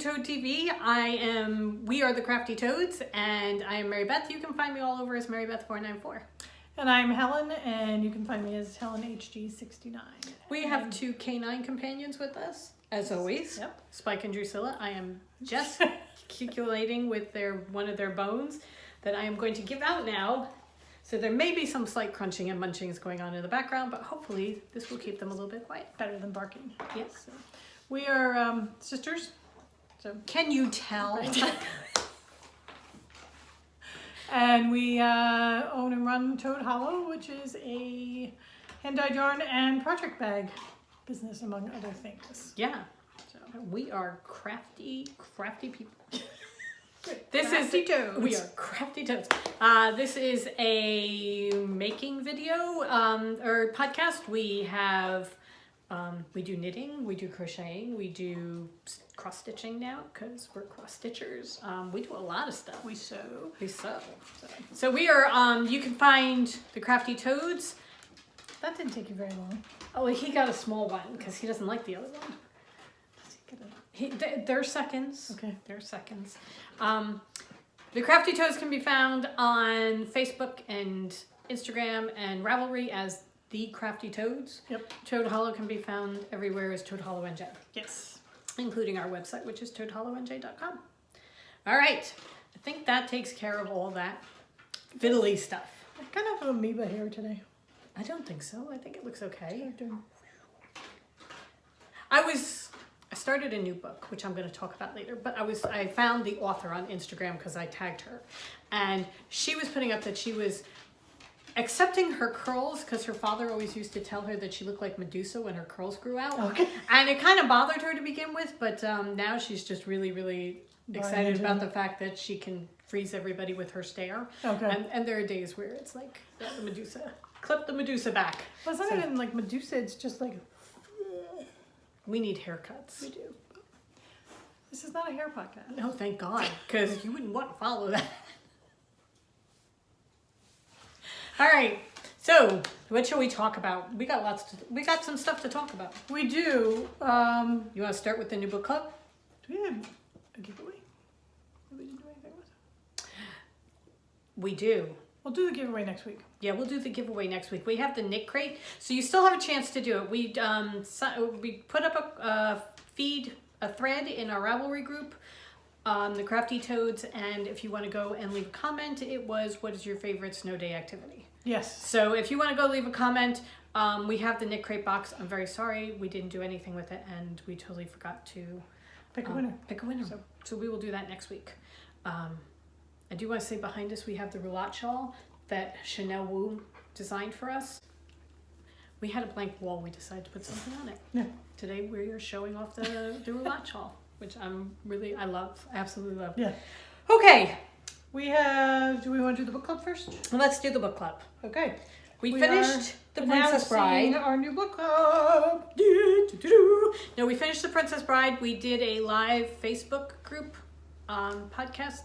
Toad TV. We are the Crafty Toads, and I am Mary Beth. You can find me all over as Mary Beth 494. And I'm Helen, and you can find me as Helen HG69. We have two canine companions with us, as always. Yep. Spike and Drusilla. I am just gesticulating with one of their bones that I am going to give out now. So there may be some slight crunching and munchings going on in the background, but hopefully this will keep them a little bit quiet. Better than barking. Yes. So, we are sisters. So can you tell? Right. And we own and run Toad Hollow, which is a hand-dyed yarn and project bag business, among other things. Yeah. So we are crafty people. Crafty Toads. We are Crafty Toads. This is a making video or podcast. We have we do knitting, we do crocheting, we do cross stitching now because we're cross stitchers. We do a lot of stuff. We sew. So we are. You can find the Crafty Toads. That didn't take you very long. Oh, he got a small one because he doesn't like the other one. They're seconds. Okay. They're seconds. The Crafty Toads can be found on Facebook and Instagram and Ravelry as The Crafty Toads. Yep. Toad Hollow can be found everywhere as Toad Hollow NJ. Yes. Including our website, which is toadhollowNJ.com. All right. I think that takes care of all that fiddly stuff. I kind of have amoeba hair today. I don't think so. I think it looks okay. Doing... I started a new book, which I'm going to talk about later, but I found the author on Instagram because I tagged her, and she was putting up that she was accepting her curls because her father always used to tell her that she looked like Medusa when her curls grew out. Okay. And it kind of bothered her to begin with, but now she's just really, really excited about the fact that she can freeze everybody with her stare. Okay. And there are days where it's like the Medusa, clip the Medusa back. Well, it's not even like Medusa, it's just like... We need haircuts. We do. This is not a hair podcast. No, thank God, because you wouldn't want to follow that. All right, so what shall we talk about? We got some stuff to talk about. We do. You want to start with the new book club? Do we have a giveaway? Did we do anything with it? We do. We'll do the giveaway next week. Yeah, we'll do the giveaway next week. We have the knit crate, so you still have a chance to do it. We put up a thread in our Ravelry group, the Crafty Toads, and if you want to go and leave a comment, it was, what is your favorite snow day activity? Yes. So if you want to go leave a comment, we have the knit crate box. I'm very sorry we didn't do anything with it, and we totally forgot to pick a winner. So we will do that next week. I do want to say behind us we have the roulotte shawl that Chanel Wu designed for us. We had a blank wall. We decided to put something on it. Yeah. Today we are showing off the roulotte shawl, which I love. I absolutely love. Yeah. Okay. Do we want to do the book club first? Well, let's do the book club. Okay. We finished The Princess Bride. Our new book club. No, we finished The Princess Bride. We did a live Facebook group podcast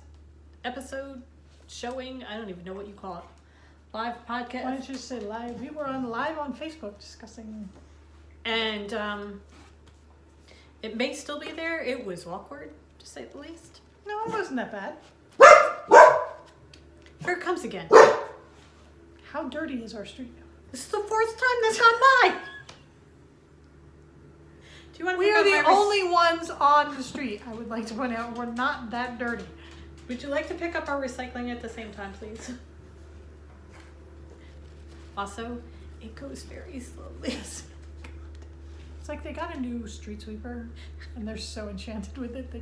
episode showing. I don't even know what you call it. Live podcast. Why don't you say live? We were live on Facebook discussing. And it may still be there. It was awkward, to say the least. No, it wasn't that bad. Here it comes again. How dirty is our street? This is the fourth time that's gone by. Do you want to We are the only ones on the street. I would like to point out we're not that dirty. Would you like to pick up our recycling at the same time, please? Also, it goes very slowly. It's like they got a new street sweeper and they're so enchanted with it. They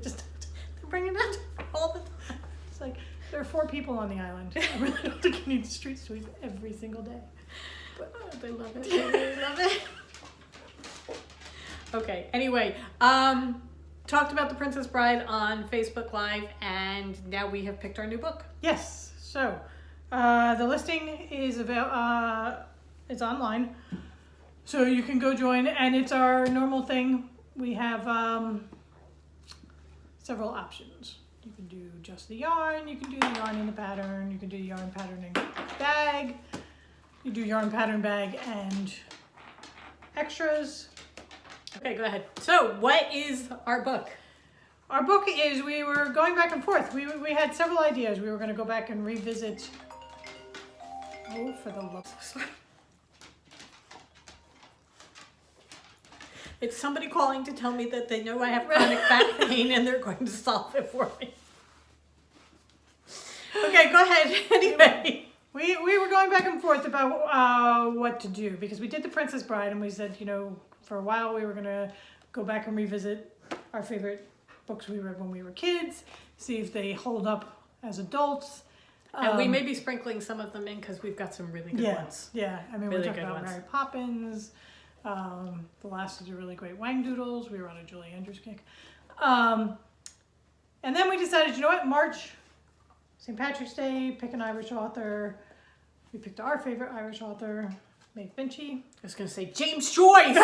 bring it out all the time. It's like there are 4 people on the island. I really don't think you need to street sweep every single day. But they love it. They really love it. Okay, anyway, talked about The Princess Bride on Facebook Live, and now we have picked our new book. Yes. So, the listing is it's online, so you can go join, and it's our normal thing. We have several options. You can do just the yarn, you can do the yarn in the pattern, you can do the yarn pattern in bag, you do yarn pattern bag and extras. Okay, go ahead. So, what is our book? our book is, we were going back and forth. We had several ideas. We were going to go back and revisit. Oh, for the love of... It's somebody calling to tell me that they know I have chronic back pain and they're going to solve it for me. Okay, go ahead. Anyway. We were going back and forth about what to do, because we did The Princess Bride and we said, you know, for a while we were going to go back and revisit our favorite books we read when we were kids, see if they hold up as adults. And we may be sprinkling some of them in because we've got some really good ones. Yeah, I mean, Really we're talking good about ones. Mary Poppins. The last is a really great Wang Doodles. We were on a Julie Andrews kick. And then we decided, you know what, March, St. Patrick's Day, pick an Irish author. We picked our favorite Irish author, Maeve Binchy. I was going to say James Joyce.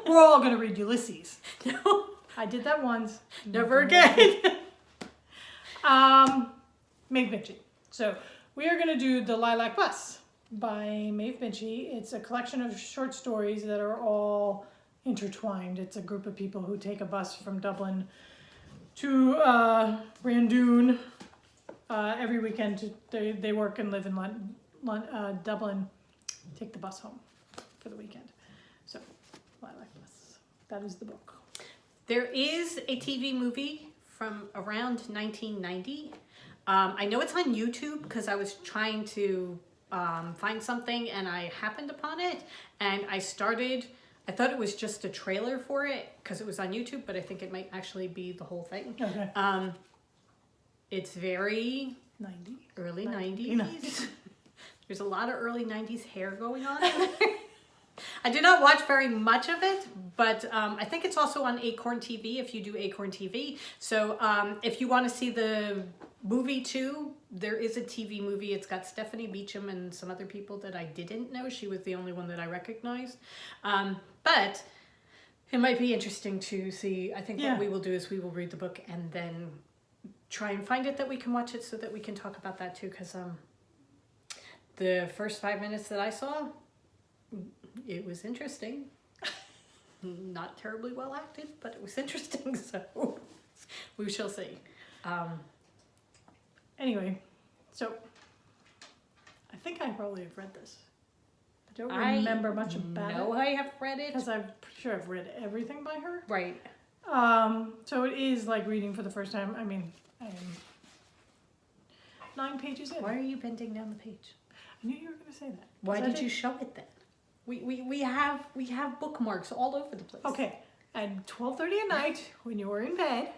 We're all going to read Ulysses. No, I did that once. never again. Maeve Binchy. So we are going to do The Lilac Bus by Maeve Binchy. It's a collection of short stories that are all intertwined. It's a group of people who take a bus from Dublin to Randoon every weekend. They work and live in Dublin, take the bus home for the weekend. So, Lilac Bus. That is the book. There is a TV movie from around 1990. I know it's on YouTube because I was trying to find something and I happened upon it, and I thought it was just a trailer for it because it was on YouTube, but I think it might actually be the whole thing. Okay. It's very 90. early 90. 90s. There's a lot of early 90s hair going on. I did not watch very much of it, but I think it's also on Acorn TV if you do Acorn TV. So if you want to see the movie too, there is a TV movie. It's got Stephanie Beacham and some other people that I didn't know. She was the only one that I recognized. But it might be interesting to see. I think what we will do is we will read the book and then try and find it that we can watch it so that we can talk about that too. Because the first 5 minutes that I saw, it was interesting. Not terribly well acted, but it was interesting. So we shall see. Anyway, so I think I probably have read this. I don't remember much about it. No, I have read it. Because I'm pretty sure I've read everything by her. Right. So it is like reading for the first time. I mean, I am 9 pages in. Why are you bending down the page? I knew you were going to say that. Why did you show it then? We have bookmarks all over the place. Okay, at 12:30 at night when you were in bed,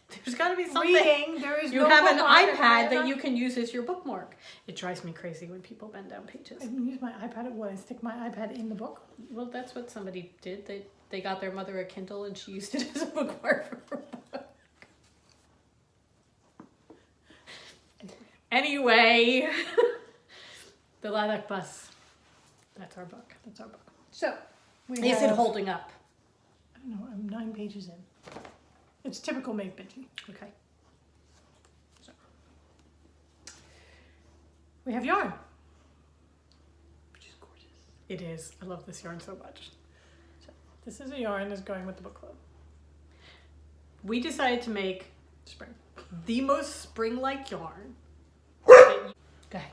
there's got to be something. reading. There is You no have an bookmark. iPad that you can use as your bookmark. It drives me crazy when people bend down pages. I can use my iPad. What? I stick my iPad in the book. Well, that's what somebody did. They got their mother a Kindle and she used it as a bookmark for her book. Anyway, The Lilac Bus. That's our book. That's our book. So, Is it holding up? I don't know. I'm 9 pages in. It's typical Maeve Binchy. Okay. So, we have yarn, which is gorgeous. It is. I love this yarn so much. So, this is a yarn that's going with the book club. We decided to make Spring. the most spring-like yarn. Go ahead.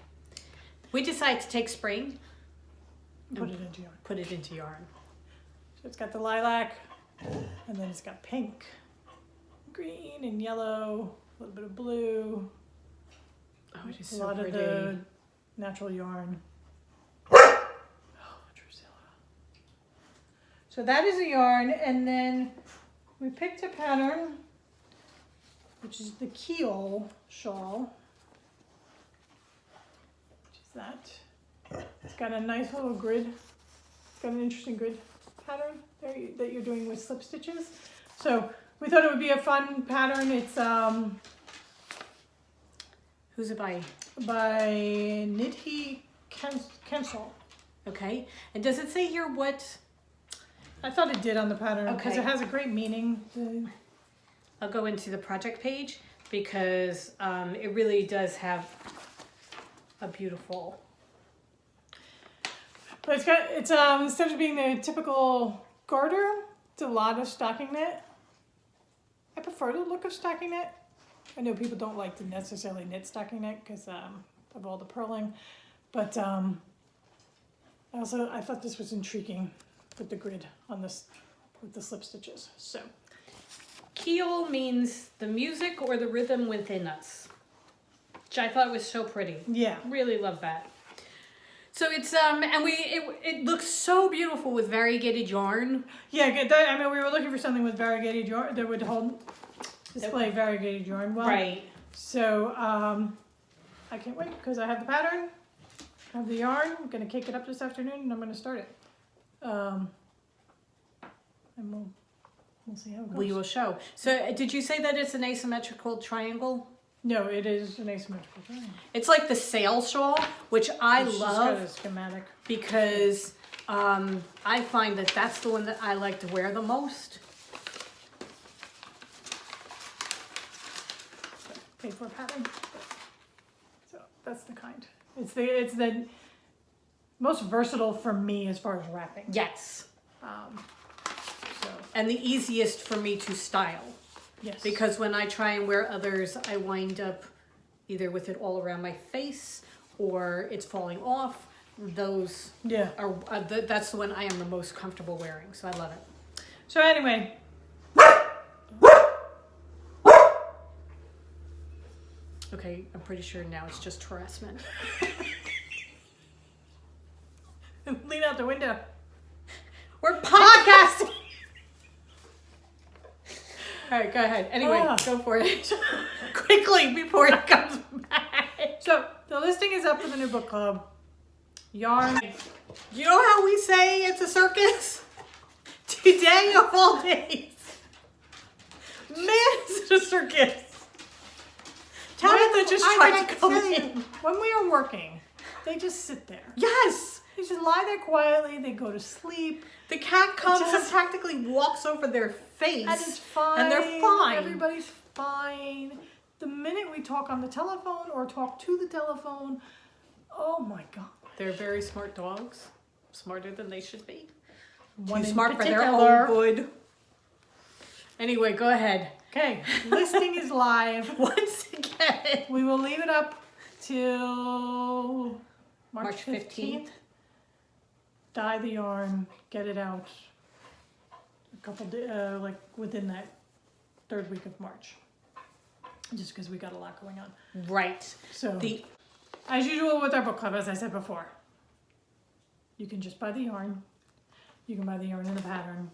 We decided to take spring, Put it into yarn. put it into yarn. So it's got the lilac, and then it's got pink, green, and yellow, a little bit of blue. Oh, it is A so lot pretty. of the natural yarn. Oh, Drusilla. So that is a yarn, and then we picked a pattern, which is the Keel Shawl. Which is that. It's got a nice little grid. It's got an interesting grid pattern there that you're doing with slip stitches. So we thought it would be a fun pattern. It's Who's it by? by Keel Shawl. Okay. And does it say here what? I thought it did on the pattern because Okay. it has a great meaning. I'll go into the project page because it really does have a beautiful. But it's instead of being the typical garter, it's a lot of stocking knit. I prefer the look of stocking knit. I know people don't like to necessarily knit stocking knit because of all the purling, but I thought this was intriguing with the grid on this, with the slip stitches. So Keel means the music or the rhythm within us, which I thought was so pretty. yeah, Really love that. So it's and it looks so beautiful with variegated yarn. yeah. I mean, we were looking for something with variegated yarn that would display variegated yarn well. Right. So I can't wait because I have the pattern, I have the yarn. I'm gonna cake it up this afternoon and I'm gonna start it. And we'll see how it goes. We will show. So did you say that it's an asymmetrical triangle? No, it is an asymmetrical triangle. It's like the sail shawl, which I It's just got love a schematic. because I find that that's the one that I like to wear the most. Paid for pattern. So that's the kind. It's the most versatile for me as far as wrapping. Yes. So And the easiest for me to style. yes. Because when I try and wear others, I wind up either with it all around my face or it's falling off. Those yeah. are that's the one I am the most comfortable wearing, so I love it. So anyway. Okay, I'm pretty sure now it's just harassment. Lean out the window. We're podcasting. All right, go ahead. Anyway, go for it quickly before it comes back. So the listing is up for the new book club. Yarn. You know how we say it's a circus? Today of all days. Man, it's a circus. Tabitha just tried to come in. When we are working, they just sit there. Yes. They just lie there quietly. They go to sleep. The cat comes and Just- practically walks over their face. And it's fine. And they're fine. Everybody's fine. The minute we talk on the telephone or talk to the telephone, oh my God. They're very smart dogs. Smarter than they should be. One Too in smart for their particular. own good. Anyway, go ahead. Okay, listing is live. Once again. We will leave it up till March 15th. Dye the yarn, get it out a couple like within that third week of March. Just because we got a lot going on. Right. So as usual with our book club, as I said before, you can just buy the yarn. You can buy the yarn in the pattern,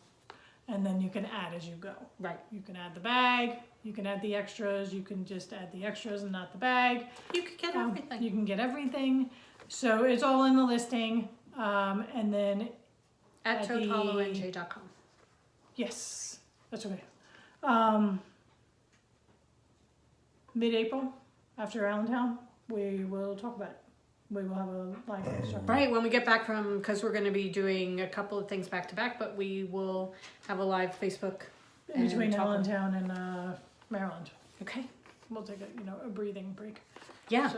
and then you can add as you go. Right. You can add the bag, you can add the extras, you can just add the extras and not the bag. You could get everything. You can get everything. So it's all in the listing. And then At at the- toadhollowNJ.com. yes, that's okay. Mid-April, after Allentown, we will talk about it. We will have a live start. Right, when we get back from, because we're going to be doing a couple of things back to back, but we will have a live Facebook. In between and talk- Allentown and Maryland. Okay. We'll take a breathing break. Yeah.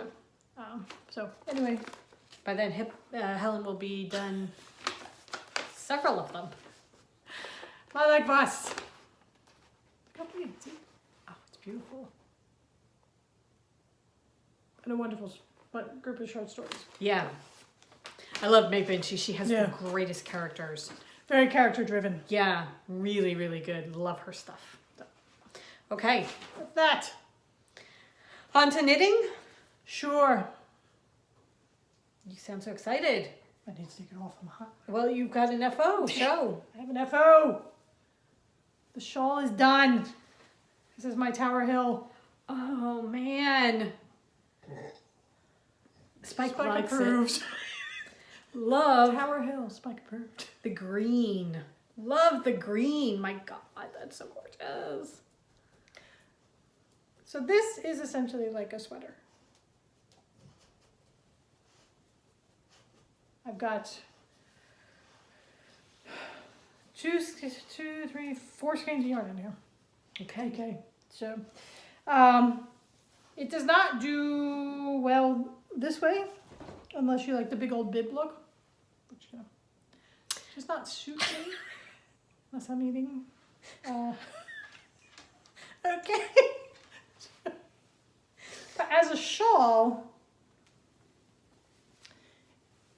So anyway, By then, Helen will be done several of them. Lilac Bus. How pretty, see? Oh, it's beautiful. And a wonderful group of short stories. Yeah. I love Meg Binchy. She has Yeah. the greatest characters. Very character driven. Yeah, really, really good. Love her stuff. Okay, With that, on to knitting. sure. You sound so excited. I need to take it off. I'm hot. Well, you've got an FO show. I have an FO. The shawl is done. This is my Tower Hill. Oh, man. Spike likes approved. it. Love Tower Hill, Spike approved. the green. Love the green. My God, that's so gorgeous. So this is essentially like a sweater. I've got 4 skeins of yarn in here. Okay, so it does not do well this way unless you like the big old bib look, which does not suit me unless I'm eating. Okay. But as a shawl,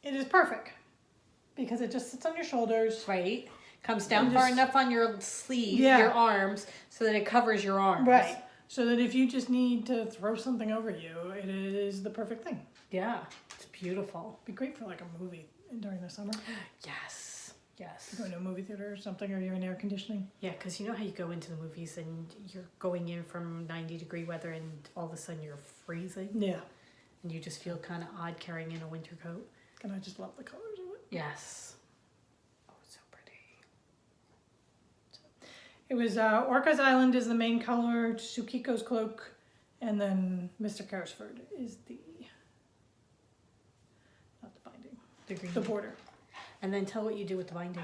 it is perfect because it just sits on your shoulders. Right. Comes down And far just- enough on your sleeve, Yeah. your arms, so that it covers your arms. Right. So that if you just need to throw something over you, it is the perfect thing. Yeah. It's beautiful. Be great for like a movie during the summer. Yes. Yes. Going to a movie theater or something, or you're in air conditioning. Yeah, because you know how you go into the movies and you're going in from 90-degree weather and all of a sudden you're freezing Yeah. and you just feel kind of odd carrying in a winter coat. And I just love the colors of it. Yes. Oh, it's so pretty. It was Orca's Island is the main color, Tsukiko's cloak, and then Mr. Carrisford is the, not the binding, The green. the border. And then tell what you do with the binding.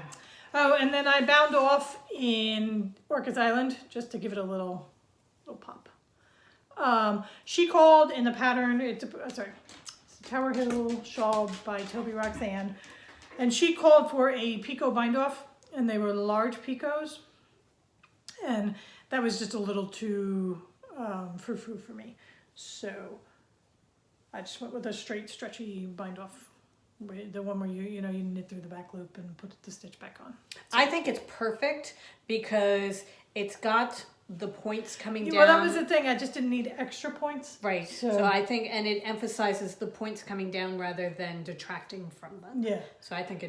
Oh, and then I bound off in Orca's Island just to give it a little pop. She called in the pattern, it's a Tower Hill Shawl by Toby Roxanne. And she called for a picot bind off, and they were large picots. And that was just a little too frou-frou for me. So I just went with a straight stretchy bind off. The one where you knit through the back loop and put the stitch back on. I think it's perfect because it's got the points coming down. Well, that was the thing. I just didn't need extra points. Right. So, So I think, and it emphasizes the points coming down rather than detracting from them. yeah. So I think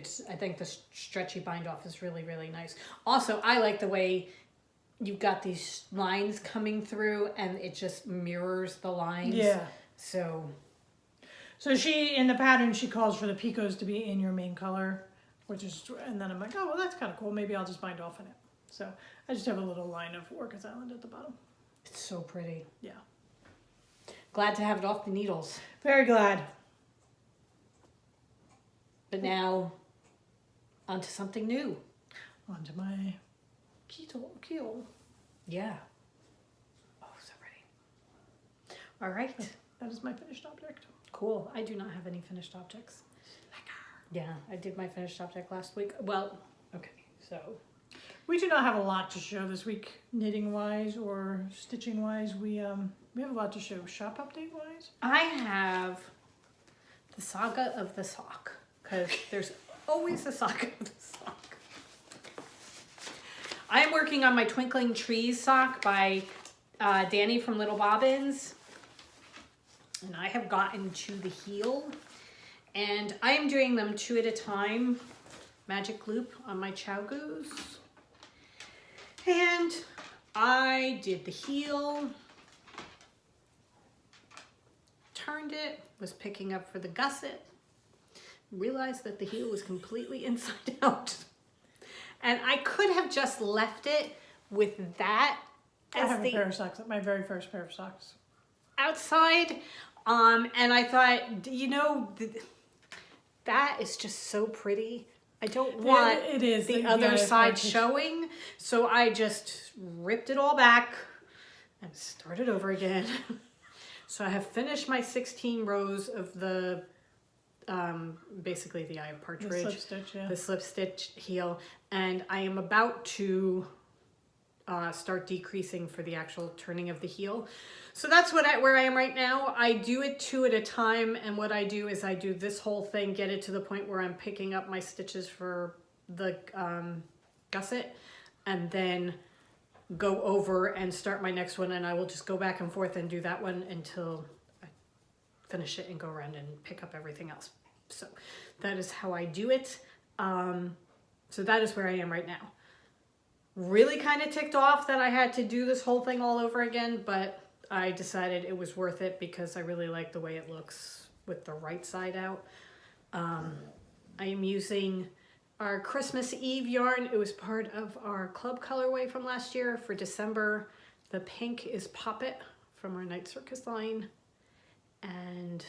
the stretchy bind off is really, really nice. Also, I like the way you've got these lines coming through and it just mirrors the lines. Yeah. So she, in the pattern, she calls for the picots to be in your main color, and then I'm like, oh, well, that's kind of cool. Maybe I'll just bind off in it. So I just have a little line of Orca's Island at the bottom. it's so pretty. Yeah. Glad to have it off the needles. Very glad. But now, onto something new. Onto my keel. Yeah. Oh, so pretty. All right. That is my finished object. Cool. I do not have any finished objects. Yeah, I did my finished object last week. Well, okay, so. We do not have a lot to show this week, knitting wise or stitching wise. We have a lot to show shop update wise. I have the saga of the sock, because there's always a saga of the sock. I am working on my Twinkling Trees sock by Danny from Little Bobbins. And I have gotten to the heel. And I am doing them 2 at a time. Magic loop on my Chow Goose. And I did the heel. Turned it. Was picking up for the gusset. Realized that the heel was completely inside out. And I could have just left it with that I as have a the pair of socks, my very first pair of socks. outside. And I thought, that is just so pretty. I don't want It is. the Yeah, other it's side like- showing. So I just ripped it all back and started over again. So I have finished my 16 rows of the, basically the eye of The partridge. slip stitch, yeah. The slip stitch heel, and I am about to start decreasing for the actual turning of the heel. So that's where I am right now. I do it 2 at a time, and what I do is I do this whole thing, get it to the point where I'm picking up my stitches for the gusset, and then go over and start my next one, and I will just go back and forth and do that one until I finish it and go around and pick up everything else. So that is how I do it. So that is where I am right now. Really kind of ticked off that I had to do this whole thing all over again, but I decided it was worth it because I really like the way it looks with the right side out. I am using our Christmas Eve yarn. It was part of our club colorway from last year for December. The pink is Poppet from our Night Circus line. And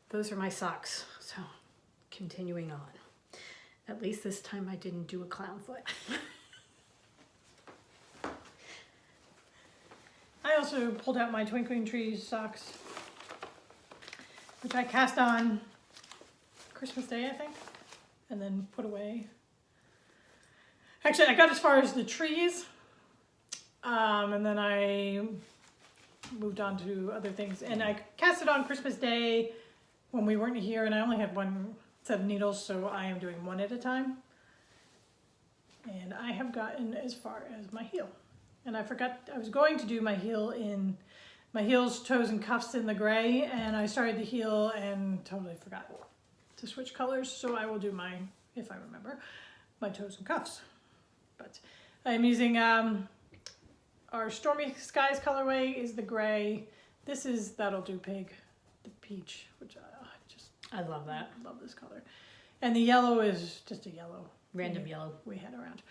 those are my socks. So continuing on. At least this time I didn't do a clown foot. I also pulled out my Twinkling Trees socks, which I cast on Christmas Day, I think, and then put away. Actually, I got as far as the trees, And then I moved on to other things. And I cast it on Christmas Day when we weren't here, and I only had one set of needles, so I am doing one at a time. And I have gotten as far as my heel. And I forgot, I was going to do my heels, toes, and cuffs in the gray, and I started the heel and totally forgot to switch colors, so I will do my, if I remember, my toes and cuffs. But I'm using our Stormy Skies colorway is the gray. This is That'll Do Pig, the peach, which I love that. I love this color. And the yellow is just a yellow. Random yellow. We had around.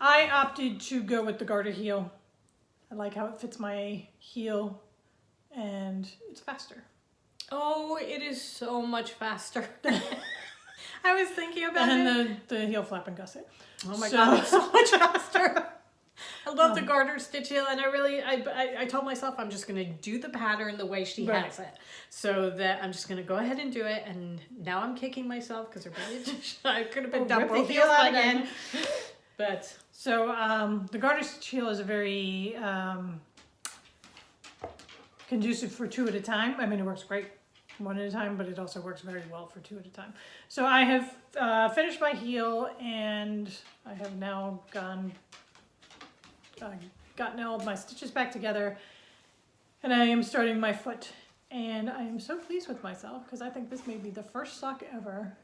I opted to go with the garter heel. I like how it fits my heel, and it's faster. Oh, it is so much faster. I was thinking about it. And the heel flap and gusset. Oh my god, it's so much faster. I love the garter stitch heel, and I told myself I'm just gonna do the pattern the way she has it, so that I'm just gonna go ahead and do it. And now I'm kicking myself because I could have been done both heels by then. But so the garter stitch heel is a very conducive for 2 at a time. I mean, it works great 1 at a time, but it also works very well for 2 at a time. So I have finished my heel, and I have now gotten all of my stitches back together, and I am starting my foot, and I am so pleased with myself because I think this may be the first sock ever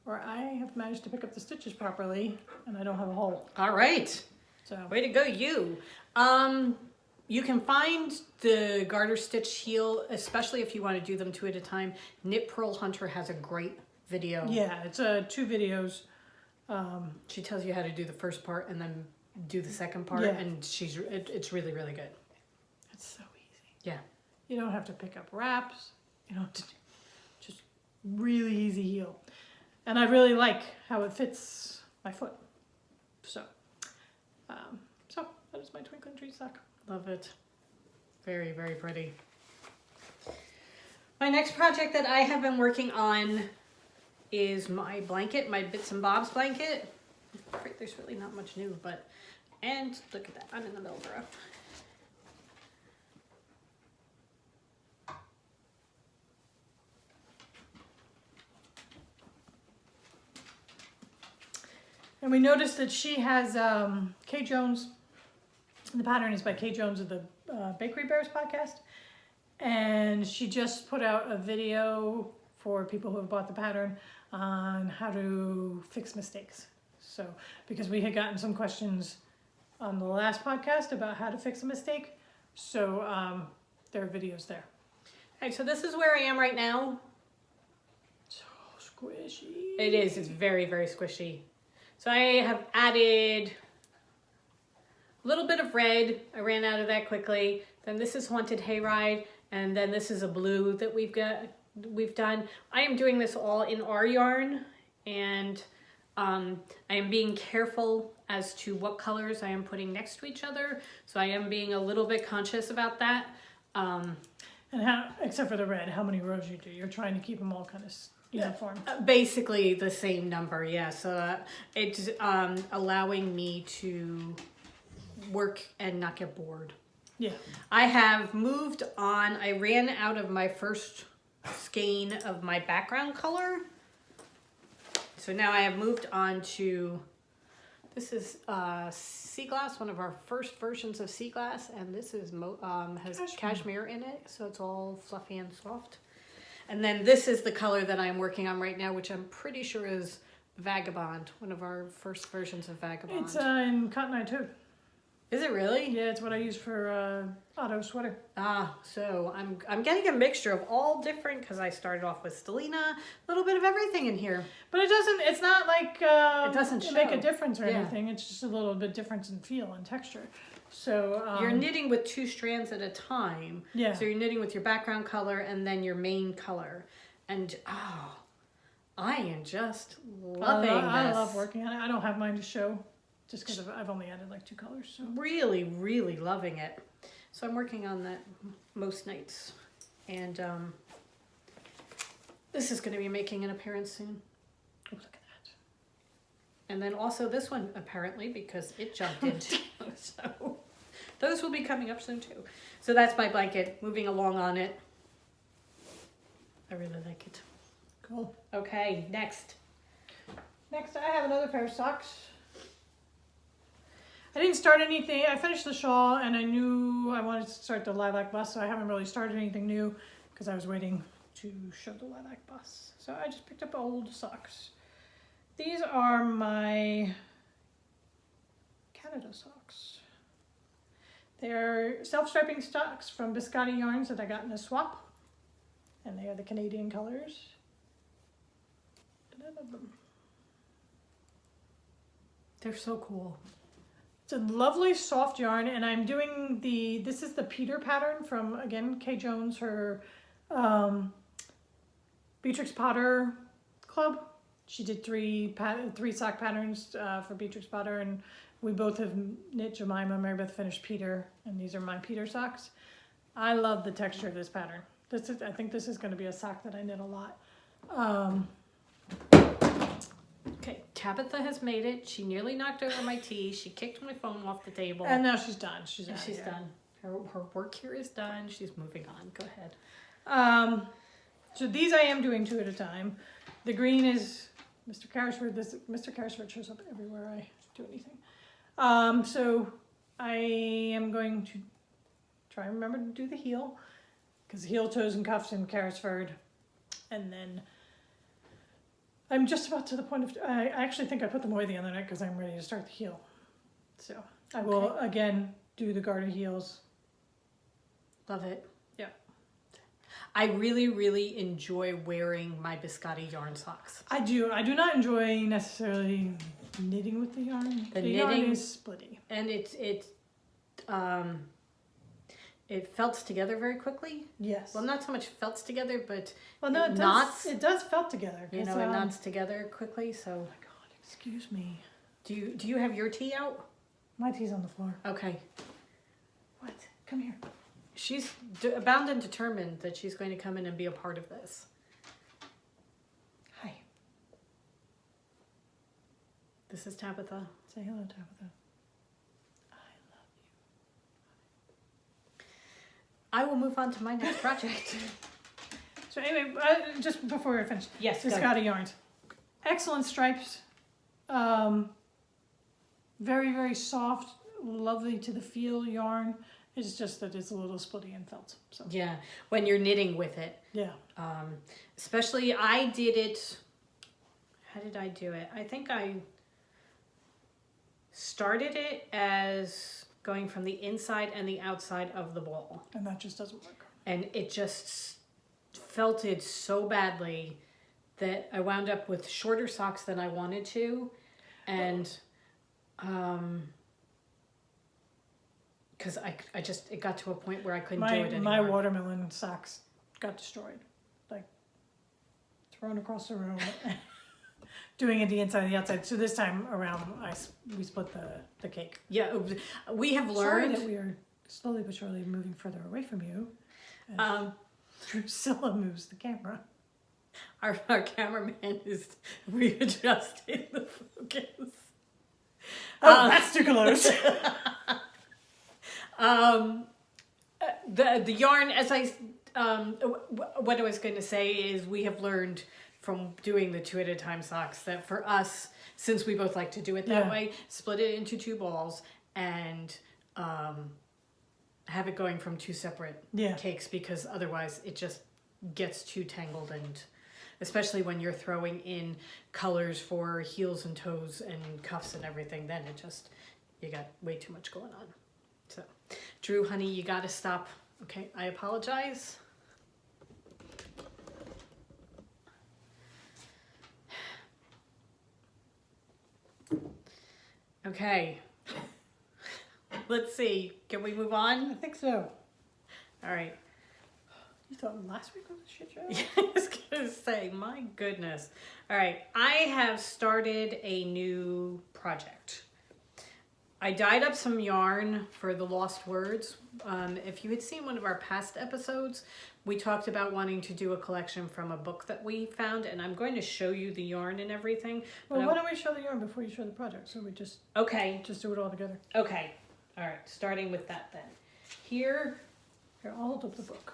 where I have managed to pick up the stitches properly and I don't have a hole. all right, So way to go, you. You can find the garter stitch heel, especially if you want to do them 2 at a time. Knit Pearl Hunter has a great video. yeah, it's 2 videos. She tells you how to do the first part and then do the second part, Yeah. and it's really, really good. It's so easy. Yeah. You don't have to pick up wraps. You don't have to, just really easy heel. And I really like how it fits my foot. So that is my Twinkling Tree sock. Love it. Very, very pretty. My next project that I have been working on is my blanket, my Bits and Bobs blanket. There's really not much new, and look at that, I'm in the middle of the row. And we noticed that she has Kay Jones. The pattern is by Kay Jones of the Bakery Bears podcast. And she just put out a video for people who have bought the pattern on how to fix mistakes. So, because we had gotten some questions on the last podcast about how to fix a mistake. So, there are videos there. All right, so this is where I am right now. So squishy. It is, it's very, very squishy. So I have added a little bit of red. I ran out of that quickly. Then this is Haunted Hayride, and then this is a blue that we've done. I am doing this all in our yarn, and I am being careful as to what colors I am putting next to each other. So I am being a little bit conscious about that. And how, except for the red, how many rows you do? You're trying to keep them all kind of uniform. Basically the same number, yeah. So it's allowing me to work and not get bored. Yeah. I have moved on. I ran out of my first skein of my background color. So now I have moved on to, this is Sea Glass, one of our first versions of Sea Glass, and this is has cashmere in it, so it's all fluffy and soft. And then this is the color that I'm working on right now, which I'm pretty sure is Vagabond, one of our first versions of Vagabond. It's in Cotton Eye too. Is it really? Yeah, it's what I use for auto sweater. So I'm getting a mixture of all different, because I started off with Stellina, a little bit of everything in here. But it's not like it doesn't make a show. difference or anything. It's just a little bit difference in feel and texture. So You're knitting with 2 strands at a time. Yeah. So you're knitting with your background color and then your main color. And I am just loving this. I love working on it. I don't have mine to show, just because I've only added like 2 colors. So Really, really loving it. So I'm working on that most nights. And this is going to be making an appearance soon. oh, look at And then also this one, apparently, because it jumped into. So those will be coming up soon too. So that's my blanket, moving along on it. I really like it. Cool. Okay, next. Next, I have another pair of socks. I didn't start anything. I finished the shawl and I knew I wanted to start the lilac bus, so I haven't really started anything new because I was waiting to show the lilac bus. So I just picked up old socks. These are my Canada socks. They're self-striping socks from Biscotti yarns that I got in a swap. And they are the Canadian colors. And I love them. They're so cool. It's a lovely soft yarn, and I'm doing this is the Peter pattern from, again, Kay Jones, her Beatrix Potter Club. She did three sock patterns for Beatrix Potter, and we both have knit Jemima. Mary Beth finished Peter, and these are my Peter socks. I love the texture of this pattern. I think this is going to be a sock that I knit a lot. Okay, Tabitha has made it. She nearly knocked over my tea. She kicked my phone off the table. And now she's done. She's done. Her work here is done. She's moving on. Go ahead. So these I am doing two at a time. The green is Mr. Carrisford. Mr. Carrisford shows up everywhere I do anything. So I am going to try and remember to do the heel, because heel, toes, and cuffs in Carrisford. And then I'm just about to the point of, I actually think I put them away the other night because I'm ready to start the heel. So I will, again, do the garter heels. Love it. Yeah. I really, really enjoy wearing my Biscotti yarn socks. I do. I do not enjoy necessarily knitting with the yarn. The yarn is splitty. And it felts together very quickly. Yes. Well, not so much felts together, but it knots. It does felt together. You know, it knots together quickly. So. Oh my God! Excuse me. Do you have your tea out? My tea's on the floor. Okay. What? Come here. She's bound and determined that she's going to come in and be a part of this. Hi. This is Tabitha. Say hello, Tabitha. I will move on to my next project. So anyway, just before I finish. Yes, Biscotti yarns. Excellent stripes. Very, very soft, lovely to the feel yarn. It's just that it's a little splitty and felt. So. Yeah, when you're knitting with it. Yeah. Especially, I did it, how did I do it? I think I started it as going from the inside and the outside of the ball. And that just doesn't work. And it just felted so badly that I wound up with shorter socks than I wanted to. And because it got to a point where I couldn't do it anymore. My watermelon socks got destroyed. Like, thrown across the room. Doing it the inside and the outside. So this time around, we split the cake. Yeah, we have learned. Sorry that we are slowly but surely moving further away from you. Drusilla moves the camera. Our cameraman is readjusting the focus. Oh, that's too close. The yarn, as what I was going to say is we have learned from doing the 2 at a time socks that for us, since we both like to do it that way, split it into 2 balls and have it going from 2 separate cakes, because otherwise it just gets too tangled, and especially when you're throwing in colors for heels and toes and cuffs and everything, then you got way too much going on. So, Drew, honey, you got to stop. Okay, I apologize. Okay. Let's see. Can we move on? I think so. All right. You thought last week was a shit show? I was going to say, my goodness. All right. I have started a new project. I dyed up some yarn for the Lost Words. If you had seen one of our past episodes, we talked about wanting to do a collection from a book that we found, and I'm going to show you the yarn and everything. Well, why don't we show the yarn before you show the project? So we just do it all together. Okay. All right. Starting with that then. Here, I'll hold up the book.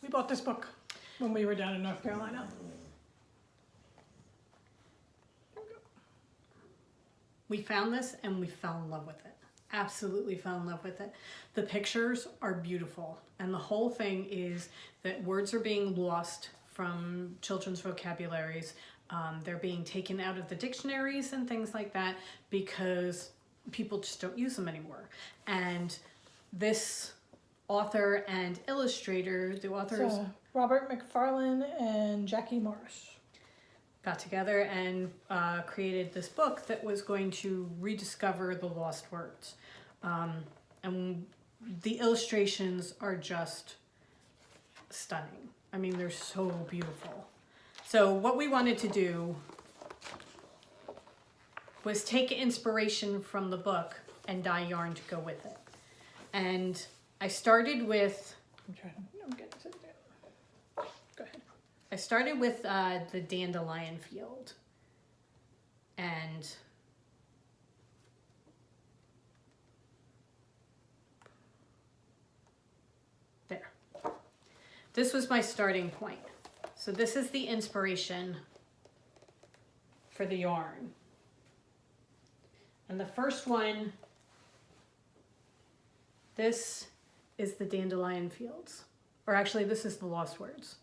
We bought this book when we were down in North Carolina. we found this and we fell in love with it. Absolutely fell in love with it. The pictures are beautiful, and the whole thing is that words are being lost from children's vocabularies. They're being taken out of the dictionaries and things like that because people just don't use them anymore. And this author and illustrator, the authors... Robert McFarlane and Jackie Morris got together and created this book that was going to rediscover the lost words. And the illustrations are just stunning. I mean, they're so beautiful. So what we wanted to do was take inspiration from the book and dye yarn to go with it. And I started with... I'm getting to it. Go ahead. I started with the Dandelion Field. And there. This was my starting point. So this is the inspiration for the yarn. And the first one, this is the Dandelion Fields. Or actually, this is the Lost Words.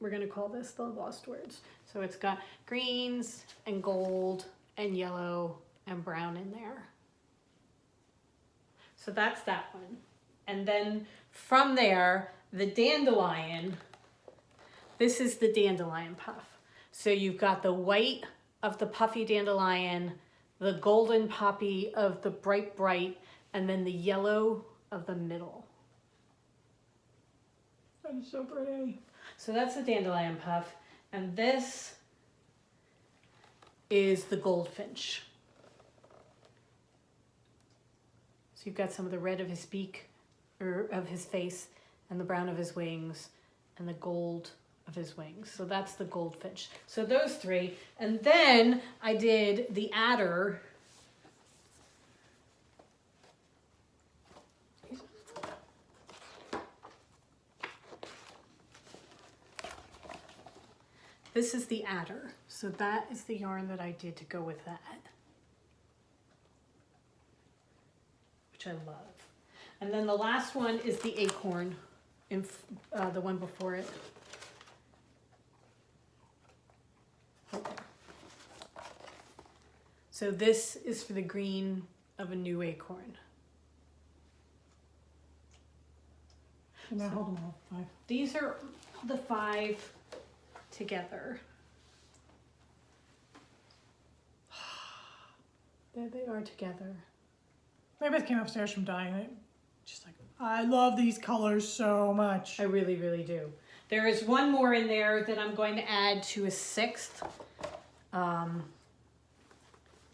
We're going to call this the Lost Words. So it's got greens and gold and yellow and brown in there. So that's that one. And then from there, the dandelion, this is the dandelion puff. So you've got the white of the puffy dandelion, the golden poppy of the bright, and then the yellow of the middle. That is so pretty. So that's the dandelion puff. And this is the goldfinch. So you've got some of the red of his beak, or of his face, and the brown of his wings, and the gold of his wings. So that's the goldfinch. So those three. And then I did the adder. This is the adder. So that is the yarn that I did to go with that, which I love. And then the last one is the acorn, in the one before it. Right there. So this is for the green of a new acorn. And now hold them all 5. These are the 5 together. There they are together. Maybe came upstairs from dyeing it. Just like, I love these colors so much. I really, really do. There is one more in there that I'm going to add to a 6th.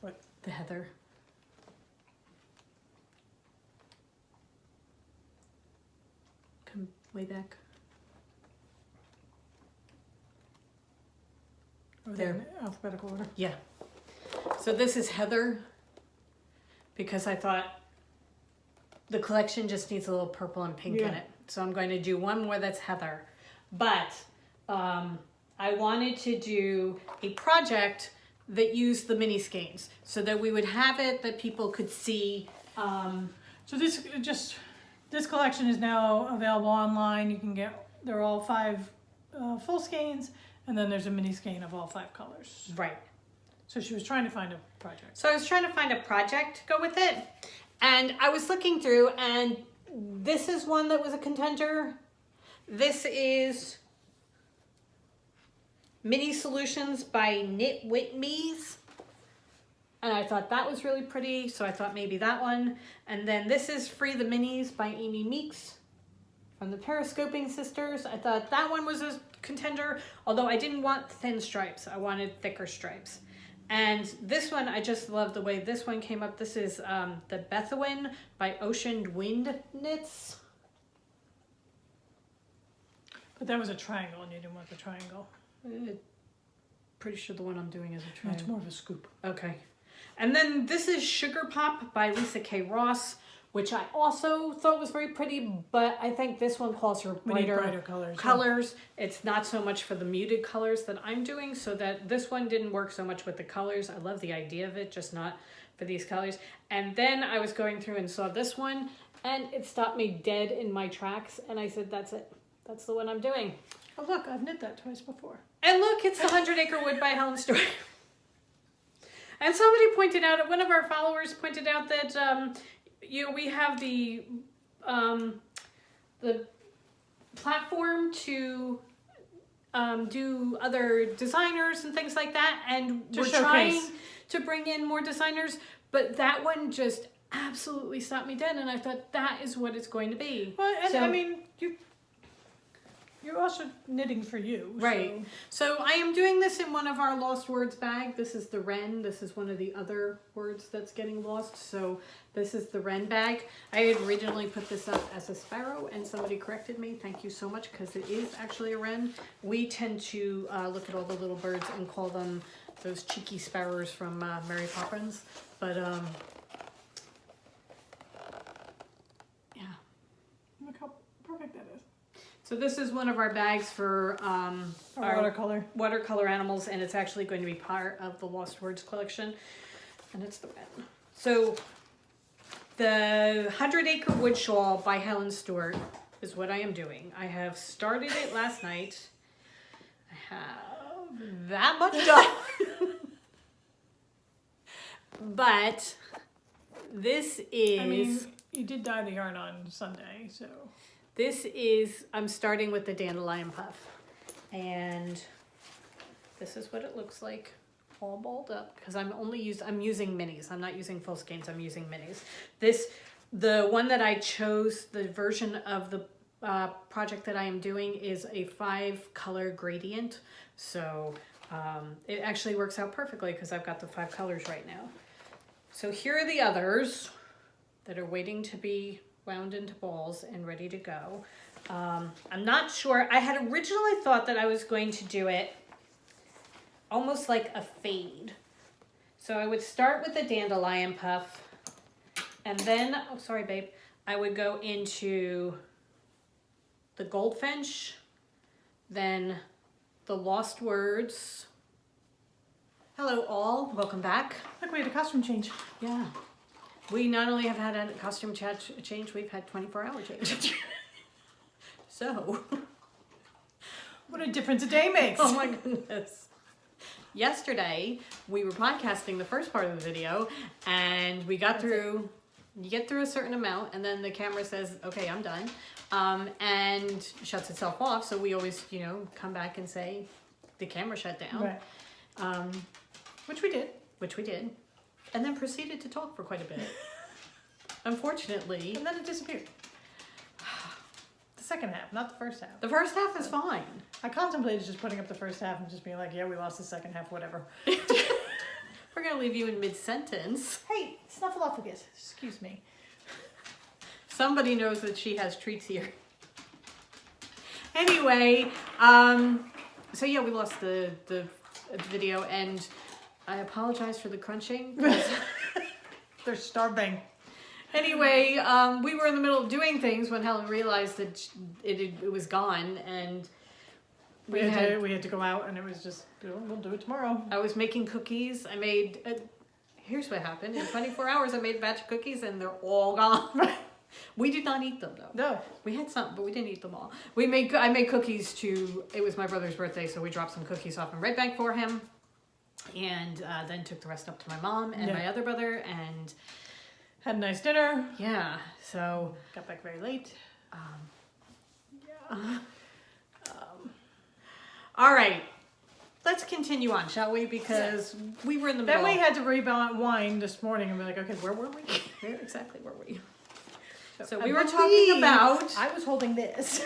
What? The heather. Come way back. There. In alphabetical order. Yeah. So this is heather, because I thought the collection just needs a little purple and pink in it. So I'm going to do one more that's heather. But I wanted to do a project that used the mini skeins so that we would have it that people could see. So this collection is now available online. You can get, they're all 5 full skeins, and then there's a mini skein of all 5 colors. Right. So she was trying to find a project. So I was trying to find a project to go with it. And I was looking through, and this is one that was a contender. This is Mini Solutions by Knit With Me's. And I thought that was really pretty, so I thought maybe that one. And then this is Free the Minis by Amy Meeks from the Periscoping Sisters. I thought that one was a contender, although I didn't want thin stripes. I wanted thicker stripes. And this one, I just love the way this one came up. This is the Bethawin by Ocean Wind Knits. But that was a triangle, and you didn't want the triangle. Pretty sure the one I'm doing is a triangle. It's more of a scoop. Okay. And then this is Sugar Pop by Lisa K. Ross, which I also thought was very pretty, but I think this one calls for brighter colors. Yeah. It's not so much for the muted colors that I'm doing, so that this one didn't work so much with the colors. I love the idea of it, just not for these colors. And then I was going through and saw this one, and it stopped me dead in my tracks, and I said, that's it. That's the one I'm doing. Oh look, I've knit that twice before. And look, it's the 100 Acre Wood by Helen Stewart. And somebody pointed out, one of our followers pointed out that we have the platform to do other designers and things like that, and we're trying to bring in more designers, but that one just absolutely stopped me dead, and I thought that is what it's going to be. Well, and so, I mean, you're also knitting for you. Right. So I am doing this in one of our Lost Words bag. This is the Wren. This is one of the other words that's getting lost. So this is the Wren bag. I had originally put this up as a sparrow, and somebody corrected me. Thank you so much, because it is actually a wren. We tend to look at all the little birds and call them those cheeky sparrows from Mary Poppins. But yeah. Look how perfect that is. So this is one of our bags for our watercolor animals, and it's actually going to be part of the Lost Words collection, and it's the Wren. So the 100 Acre Wood Shawl by Helen Stewart is what I am doing. I have started it last night. I have that much done. But this is... I mean, you did dye the yarn on Sunday, so... This is, I'm starting with the Dandelion Puff, and this is what it looks like, all balled up, because I'm using minis. I'm not using full skeins, I'm using minis. The one that I chose, the version of the project that I am doing is a 5-color gradient, so it actually works out perfectly because I've got the 5 colors right now. So here are the others that are waiting to be wound into balls and ready to go. I'm not sure. I had originally thought that I was going to do it almost like a fade. So I would start with the Dandelion Puff, and then, oh sorry babe, I would go into the Goldfinch, then the Lost Words. Hello all, welcome back. Look, we had a costume change. Yeah. We not only have had a costume change, we've had 24-hour change. So. What a difference a day makes. Oh my goodness. Yesterday, we were podcasting the first part of the video, and we got through, you get through a certain amount, and then the camera says, okay, I'm done, and shuts itself off. So we always, come back and say, the camera shut down. Right. Which we did. And then proceeded to talk for quite a bit. Unfortunately. And then it disappeared. The second half, not the first half. The first half is fine. I contemplated just putting up the first half and just being like, yeah, we lost the second half, whatever. We're going to leave you in mid-sentence. Hey, Snuffleupagus, excuse me. Somebody knows that she has treats here. Anyway, so yeah, we lost the video, and I apologize for the crunching. They're starving. Anyway, we were in the middle of doing things when Helen realized that it was gone, and we had to go out, and it was just, we'll do it tomorrow. I was making cookies. I made, here's what happened. In 24 hours, I made a batch of cookies, and they're all gone. We did not eat them, though. No. We had some, but we didn't eat them all. I made cookies it was my brother's birthday, so we dropped some cookies off in Red Bank for him. And then took the rest up to my mom and my other brother, and had a nice dinner. Yeah, so got back very late. All right, let's continue on, shall we? Because we were in the middle. Then we had to rewind this morning and be like, okay, where were we? Where exactly were we? So we were talking about. I was holding this.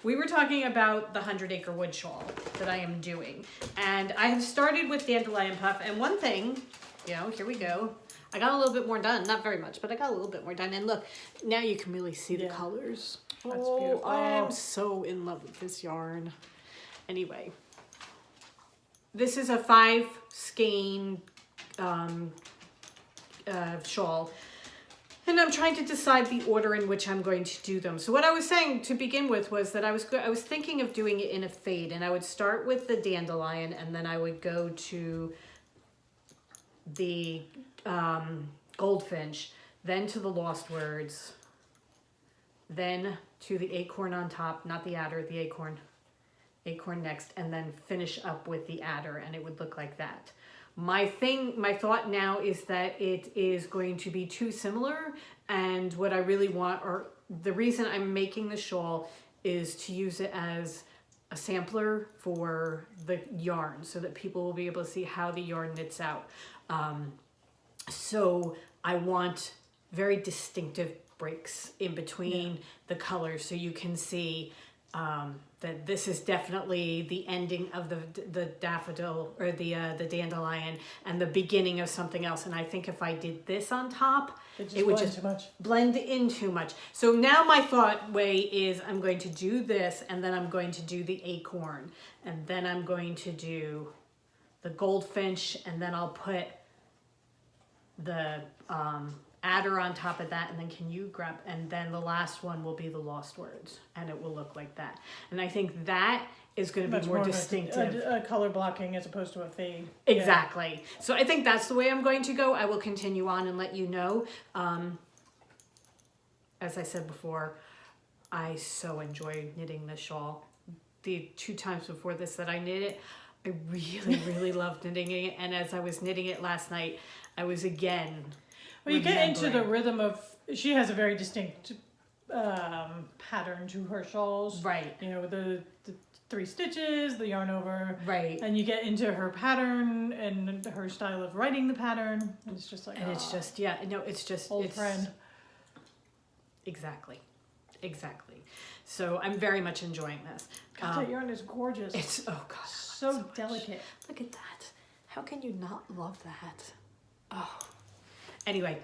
we were talking about the 100-acre wood shawl that I am doing. And I have started with Dandelion Puff. And one thing, you know, here we go. I got a little bit more done. Not very much, but I got a little bit more done. And look, now you can really see the colors. That's beautiful. I am so in love with this yarn. Anyway, this is a 5 skein shawl. And I'm trying to decide the order in which I'm going to do them. So what I was saying to begin with was that I was thinking of doing it in a fade, and I would start with the dandelion, and then I would go to the goldfinch, then to the lost words, then to the acorn on top, not the adder, the acorn next, and then finish up with the adder, and it would look like that. My thought now is that it is going to be too similar, and what I really want, or the reason I'm making the shawl, is to use it as a sampler for the yarn so that people will be able to see how the yarn knits out. So I want very distinctive breaks in between the colors so you can see that this is definitely the ending of the daffodil or the dandelion and the beginning of something else. And I think if I did this on top, it would just blend in too much. So now my thought way is I'm going to do this, and then I'm going to do the acorn, and then I'm going to do the goldfinch, and then I'll put the adder on top of that, and then can you grab, and then the last one will be the lost words, and it will look like that. And I think that is going to be more distinctive. A color blocking as opposed to a fade. Exactly. Yeah. So I think that's the way I'm going to go. I will continue on and let you know. As I said before, I so enjoy knitting this shawl. The 2 times before this that I knit it, I really, really loved knitting it. And as I was knitting it last night, I was again... Well, you get into the rhythm of, she has a very distinct pattern to her shawls. Right. You know, the 3 stitches, the yarn over. Right. And you get into her pattern and her style of writing the pattern. And it's just like, and it's just, yeah, no, it's just. Old friend. Exactly. So I'm very much enjoying this. God, that yarn is gorgeous. It's, oh God. So delicate. Look at that. How can you not love that? Oh. Anyway,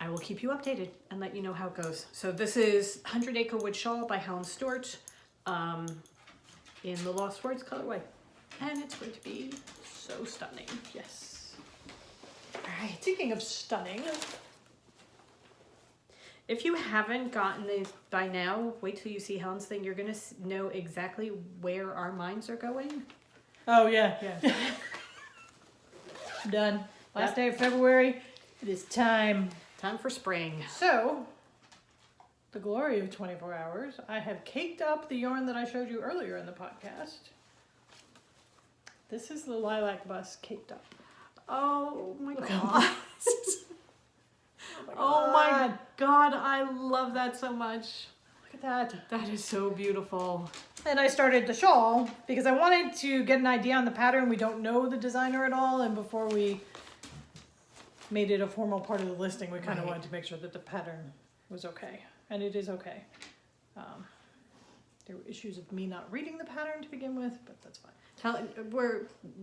I will keep you updated and let you know how it goes. So this is 100 Acre Wood Shawl by Helen Stewart in the Lost Words colorway. And it's going to be so stunning. Yes. All right. Speaking of stunning. If you haven't gotten this by now, wait till you see Helen's thing. You're going to know exactly where our minds are going. Oh, yeah. Done. Last day of February. It is time. Time for spring. So, the glory of 24 hours, I have caked up the yarn that I showed you earlier in the podcast. This is the lilac bus caked up. Oh my God. Oh my God, I love that so much. Look at that. That is so beautiful. And I started the shawl because I wanted to get an idea on the pattern. We don't know the designer at all, and before we made it a formal part of the listing, we kind of wanted to make sure that the pattern was okay, and it is okay. There were issues of me not reading the pattern to begin with, but that's fine.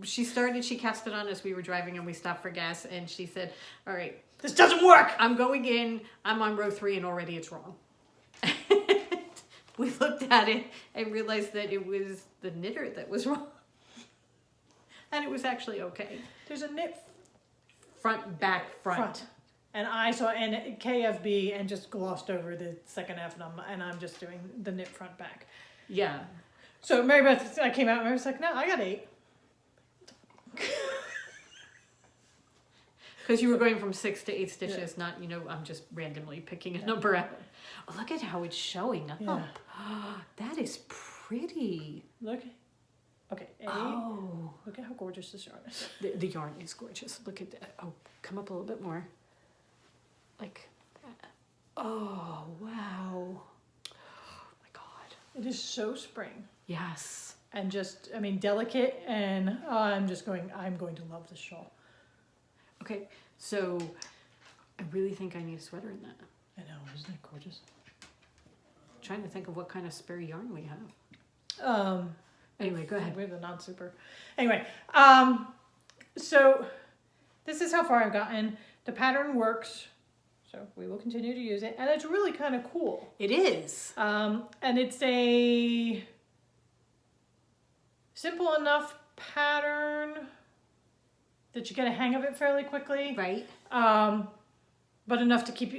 She cast it on as we were driving, and we stopped for gas, and she said, all right, this doesn't work. I'm going in, I'm on row 3, and already it's wrong. We looked at it and realized that it was the knitter that was wrong. And it was actually okay. There's a knit front, back, front. And I saw an KFB and just glossed over the second F, and I'm just doing the knit front back. Yeah. So Mary Beth, I came out and I was like, no, I got 8. Because you were going from 6 to 8 stitches, not, I'm just randomly picking a number out. Oh, look at how it's showing up. Yeah. That is pretty. Look. Okay. Oh. Look at how gorgeous this yarn is. The yarn is gorgeous. Look at that. Oh, come up a little bit more. Like that. Oh, wow. Oh, my God. It is so spring. Yes. And just, delicate, and I'm going to love this shawl. Okay, so I really think I need a sweater in that. I know, isn't it gorgeous? trying to think of what kind of spare yarn we have. Anyway, go ahead. We have the non-super. Anyway, so this is how far I've gotten. The pattern works, so we will continue to use it, and it's really kind of cool. It is. And it's a simple enough pattern that you get a hang of it fairly quickly. Right. But enough to keep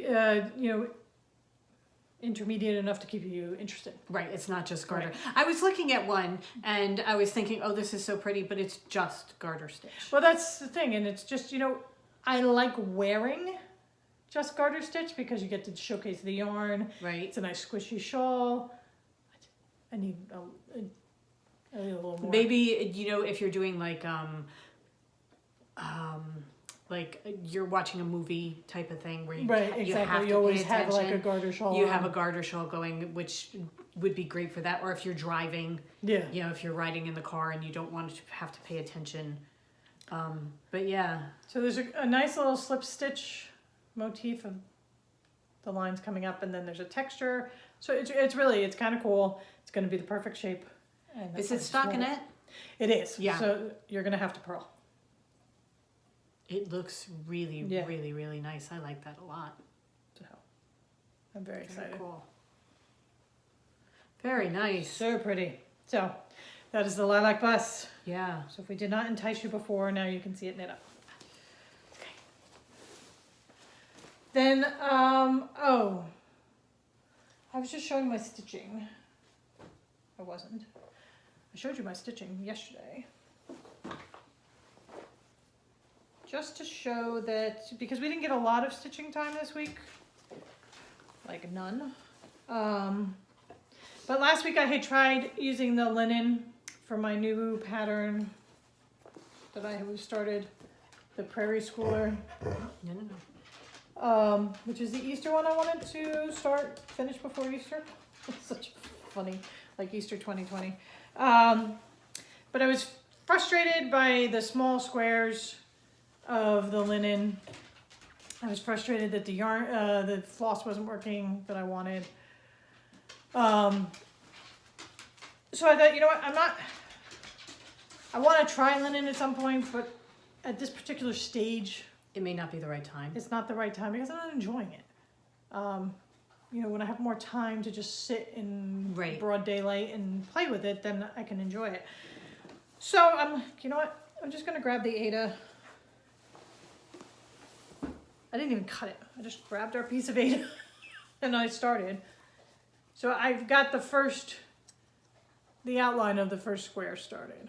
intermediate enough to keep you interested. Right, it's not just garter. Right. I was looking at one and I was thinking, oh, this is so pretty, but it's just garter stitch. Well, that's the thing, and it's just, I like wearing just garter stitch because you get to showcase the yarn. Right. It's a nice squishy shawl. I need a little more. Maybe, if you're doing like you're watching a movie type of thing where you, right, you exactly. have to You always pay have attention. like a garter shawl. You on. have a garter shawl going, which would be great for that. Or if you're driving, Yeah. if you're riding in the car and you don't want to have to pay attention. But yeah. So there's a nice little slip stitch motif of the lines coming up, and then there's a texture. So it's kind of cool. It's going to be the perfect shape. And Is it stockinette? It is. Yeah. So you're going to have to purl. It looks really, Yeah. really, really nice. I like that a lot. So I'm very excited. Very cool. Very nice. So pretty. So that is the lilac bus. Yeah. So if we did not entice you before, now you can see it knit up. Okay. Then, I was just showing my stitching. I wasn't. I showed you my stitching yesterday. Just to show that, because we didn't get a lot of stitching time this week, like none. But last week I had tried using the linen for my new pattern that I have started, the Prairie Schooler, No. which is the Easter one I wanted to finish before Easter. It's such funny, like Easter 2020. But I was frustrated by the small squares of the linen. I was frustrated that the yarn, the floss wasn't working that I wanted. So I thought, you know what, I want to try linen at some point, but at this particular stage, It may not be the right time. it's not the right time because I'm not enjoying it. When I have more time to just sit in Right. broad daylight and play with it, then I can enjoy it. So you know what, I'm just going to grab the Ada. I didn't even cut it. I just grabbed our piece of Ada and I started. So I've got the outline of the first square started.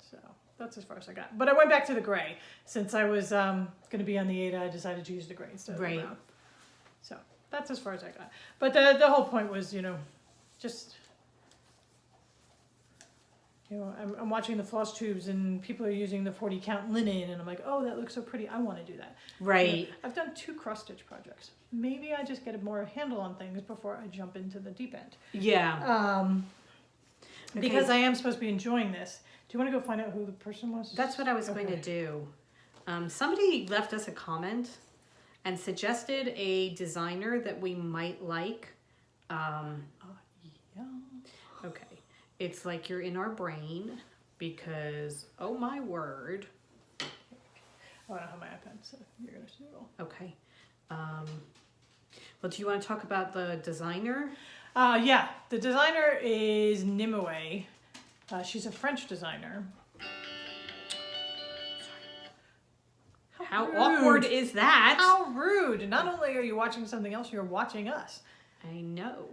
So that's as far as I got. But I went back to the gray. Since I was going to be on the Ada, I decided to use the gray instead of the brown. So that's as far as I got. But the whole point was, just... I'm watching the floss tubes and people are using the 40 count linen and I'm like, oh, that looks so pretty. I want to do that. Right. I've done 2 cross stitch projects. Maybe I just get a more handle on things before I jump into the deep end. Yeah. Because I am supposed to be enjoying this. Do you want to go find out who the person was? That's what I was going to do. Somebody left us a comment and suggested a designer that we might like. Yeah. Okay. It's like you're in our brain because, oh my word. Oh, I don't have my iPad, so you're going to snoodle. Okay. Well, do you want to talk about the designer? Yeah, the designer is Nimue. She's a French designer. How rude. awkward is that? How rude! Not only are you watching something else, you're watching us. I know.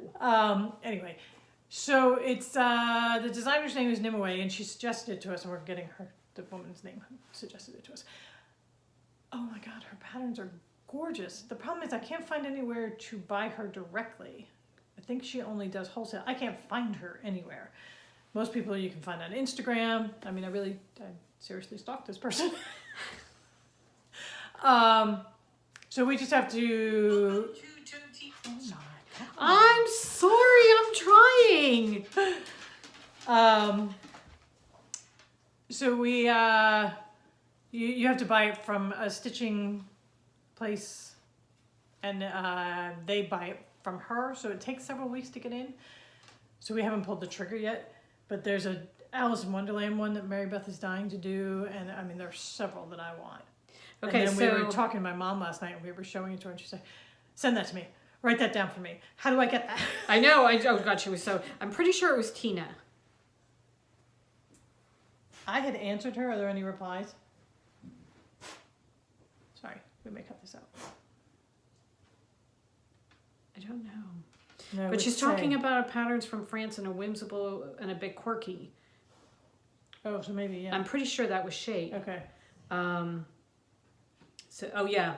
Anyway, so it's the designer's name is Nimue, and she suggested it to us, and we're getting the woman's name suggested it to us. Oh my God, her patterns are gorgeous. The problem is I can't find anywhere to buy her directly. I think she only does wholesale. I can't find her anywhere. Most people you can find on Instagram. I mean, I seriously stalked this person. So we just have to... Oh my God. I'm sorry, I'm trying. So we, you have to buy it from a stitching place, and they buy it from her, so it takes several weeks to get in. So we haven't pulled the trigger yet, but there's a Alice in Wonderland one that Mary Beth is dying to do, and I mean there's several that I want. Okay, and then so we were talking to my mom last night, and we were showing it to her, and she said, "Send that to me. Write that down for me. How do I get that?" I know. Oh God, she was so. I'm pretty sure it was Tina. I had answered her. Are there any replies? Sorry, we may cut this out. I don't know. No, But she's talking about patterns from France and a whimsical and a bit quirky. Oh, so maybe, yeah. I'm pretty sure that was Shade. Okay. So, oh yeah.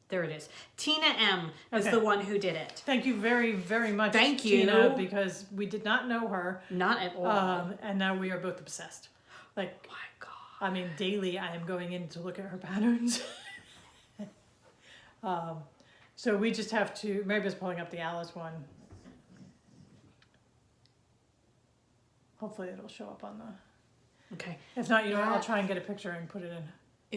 There it is. Tina M is Okay. the one who did it. Thank you very, very much, Thank you. Tina, because we did not know her. Not at all. And now we are both obsessed. Like, Oh my God. I mean, daily I am going in to look at her patterns. So we just have to, Mary Beth's pulling up the Alice one. Hopefully it'll show up on the, Okay. if not, you know, I'll try and get a picture and put it in.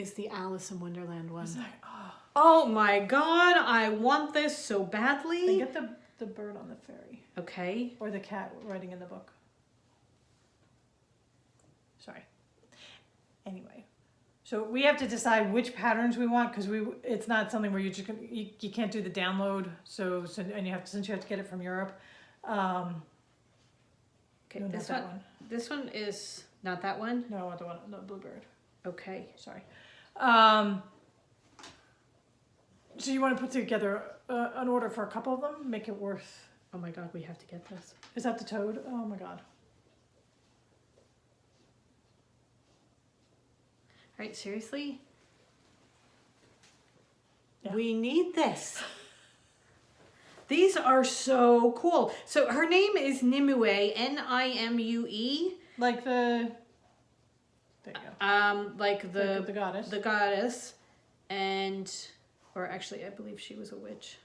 Is the Alice in Wonderland one. It's like, oh. Oh my God. I want this so badly. And get the bird on the ferry. Okay. Or the cat writing in the book. Sorry. Anyway. So we have to decide which patterns we want, because it's not something where you just you can't do the download. So and you have to, since you have to get it from Europe. Okay. No, This not one. that one. This one is not that one. No, I want the one, the bluebird. Okay. Sorry. So you want to put together an order for a couple of them, make it worth. Oh my God. We have to get this. Is that the toad? Oh my God. All right. Seriously. Yeah. We need this. These are so cool. So her name is Nimue, Nimue. Like the. There you go. Like the goddess. The goddess, and or actually, I believe she was a witch.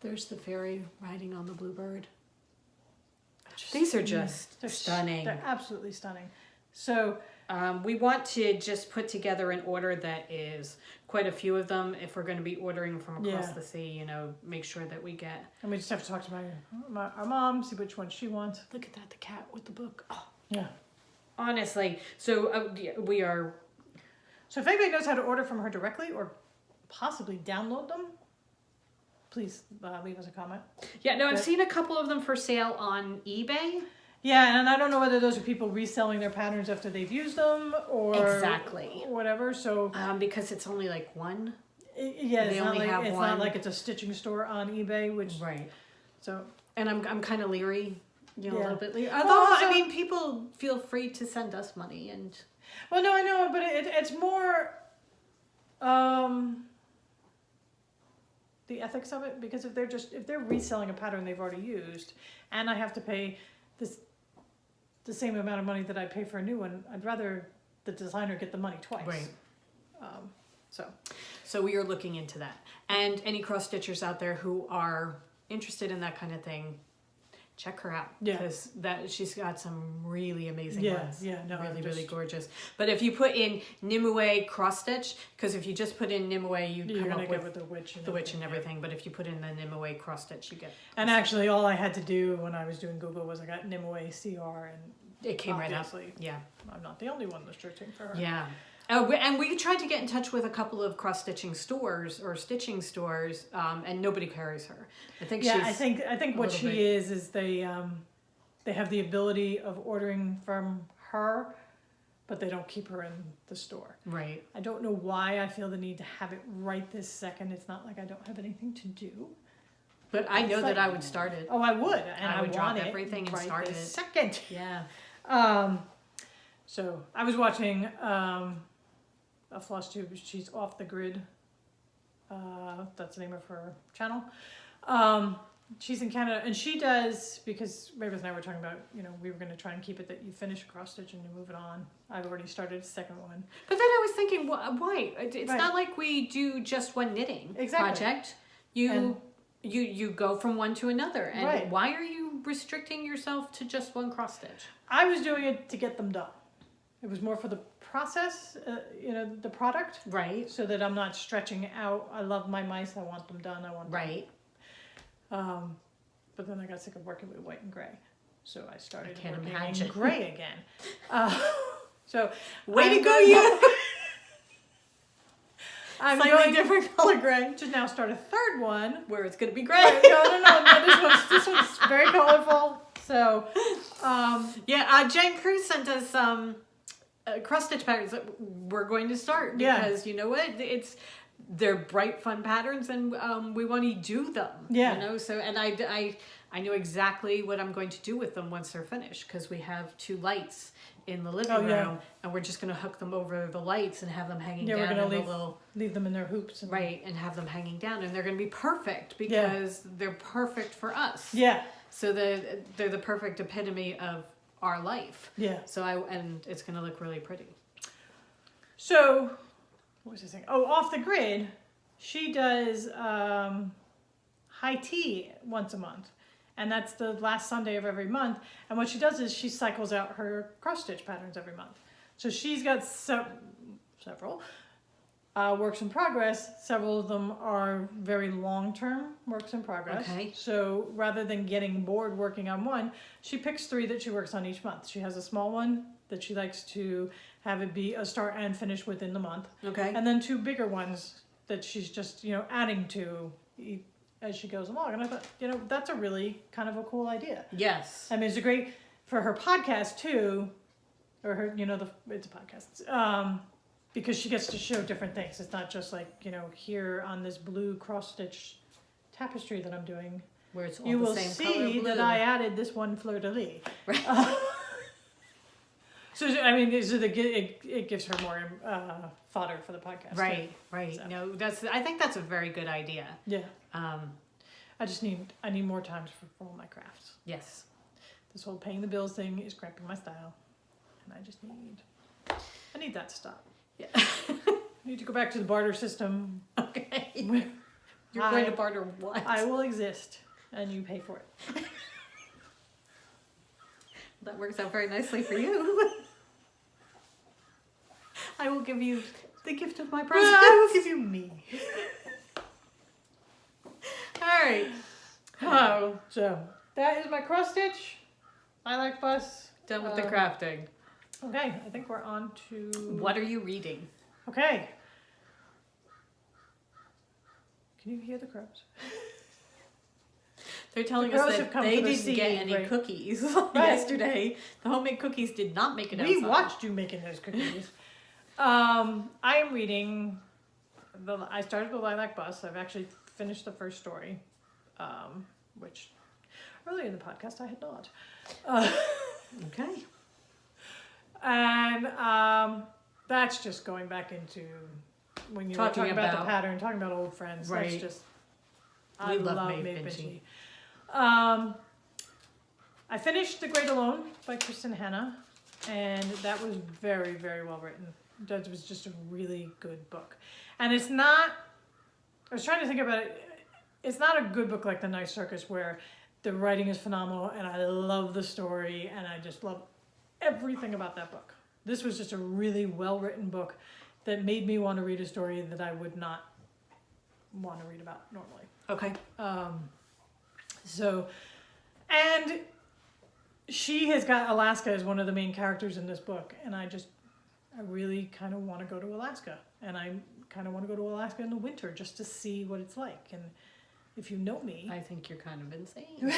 There's the fairy riding on the bluebird. These are just stunning. They're absolutely stunning. So we want to just put together an order that is quite a few of them. If we're going to be ordering from across Yeah. the sea, you know, make sure that we get. and we just have to talk to our mom, see which one she wants. Look at that, the cat with the book. Oh, Yeah. honestly, so we are. So if anybody knows how to order from her directly or possibly download them, please leave us a comment. Yeah, no, I've But- seen a couple of them for sale on eBay. Yeah, and I don't know whether those are people reselling their patterns after they've used them or Exactly. whatever. So Because it's only like one. yeah, They only have it's one. not like it's a stitching store on eBay, which Right. so And I'm kind of leery, you know, a Yeah. little bit leery. Well, Although, also- I mean, people feel free to send us money and. well, no, I know, but it's more the ethics of it, because if they're reselling a pattern they've already used, and I have to pay the same amount of money that I pay for a new one, I'd rather the designer get the money twice. Right. So So we are looking into that. And any cross stitchers out there who are interested in that kind of thing, check her out. Yeah. Because she's got some really amazing Yeah, ones. yeah, no, Really, I'm really just- gorgeous. But if you put in Nimue cross stitch, because if you just put in Nimue, you you're come gonna up get with with the witch and the witch and yeah. everything. But if you put in the Nimue cross stitch, you get. And actually, all I had to do when I was doing Google was I got Nimue CR, and It came right up. obviously Yeah. I'm not the only one that's searching for her. Yeah. And we tried to get in touch with a couple of cross-stitching stores or stitching stores, and nobody carries her. I think Yeah, she's... I think what little she bit- is they have the ability of ordering from her, but they don't keep her in the store. Right. I don't know why I feel the need to have it right this second. It's not like I don't have anything to do. But I know It's that like- I would start it. Oh, I would, and I I would drop want it everything and right start this it. second. Yeah. So I was watching a floss tube. She's off the grid. That's the name of her channel. She's in Canada, and she does, because Ray and I were talking about, you know, we were going to try and keep it that you finish a cross stitch and you move it on. I've already started a second one. But then I was thinking, why? It's Right. not like we do just one knitting Exactly. project. And- You go from one to another. And Right. why are you restricting yourself to just one cross stitch? I was doing it to get them done. It was more for the process, the product. Right. So that I'm not stretching out. I love my mice. I want them done. I want them. Right. But then I got sick of working with white and gray. So I started I can't working imagine. in gray again. So Way to go, you! I'm Slightly going different color gray. to now start a third one. Where it's going to be gray. No. This one's very colorful. So, Jen Cruz sent us cross stitch patterns that we're going to start because you know what? They're bright, fun patterns, and we want to do them. Yeah. You know, so and I know exactly what I'm going to do with them once they're finished because we have 2 lights in the living room, and we're just going to hook them over the lights and have them hanging down. We're going to leave them in their hoops. And have them hanging down, and they're going to be perfect because they're perfect for us. Yeah. So they're the perfect epitome of our life. Yeah. So and it's going to look really pretty. So, what was I saying? Oh, off the grid, she does high tea once a month. And that's the last Sunday of every month. And what she does is she cycles out her cross-stitch patterns every month. So she's got several works in progress. Several of them are very long-term works in progress. Okay. So rather than getting bored working on one, she picks 3 that she works on each month. She has a small one that she likes to have it be a start and finish within the month. Okay. And then 2 bigger ones that she's just, adding to as she goes along. And I thought, that's a really kind of a cool idea. Yes. I mean, it's a great for her podcast too, or her, it's a podcast, because she gets to show different things. It's not just like, here on this blue cross-stitch tapestry that I'm doing, where it's all you the will same color see blue. that I added this one fleur-de-lis. Right. So, I mean, it gives her more fodder for the podcast. Right, too. right. So. No, I think that's a very good idea. Yeah. I need more time for all my crafts. Yes. This whole paying the bills thing is cramping my style, and I need that to stop. Yeah. I need to go back to the barter system. Okay. You're going to barter what? I will exist, and you pay for it. That works out very nicely for you. I will give you the gift of my present. I will give you me. All right. Oh, so that is my cross stitch. Lilac bus. Done with the crafting. Okay, I think we're on to. What are you reading? Okay. Can you hear the crows? They're telling The us girls that have come they for the didn't get seed, any right. cookies yesterday. The homemade cookies did not make it outside. We watched you making those cookies. I am reading. I started the Lilac Bus. I've actually finished the first story, which earlier in the podcast I had not. Okay. And that's just going back into when you were talking about the pattern, talking about old friends. Right. That's just. We love Maeve Binchy. I finished The Great Alone by Kristen Hanna, and that was very, very well written. That was just a really good book. And it's not, I was trying to think about it, it's not a good book like The Night Circus where the writing is phenomenal and I love the story and I just love everything about that book. This was just a really well-written book that made me want to read a story that I would not want to read about normally. Okay. And she has got Alaska as one of the main characters in this book, and I really kind of want to go to Alaska, and I kind of want to go to Alaska in the winter just to see what it's like. And if you know me, I think you're kind of insane.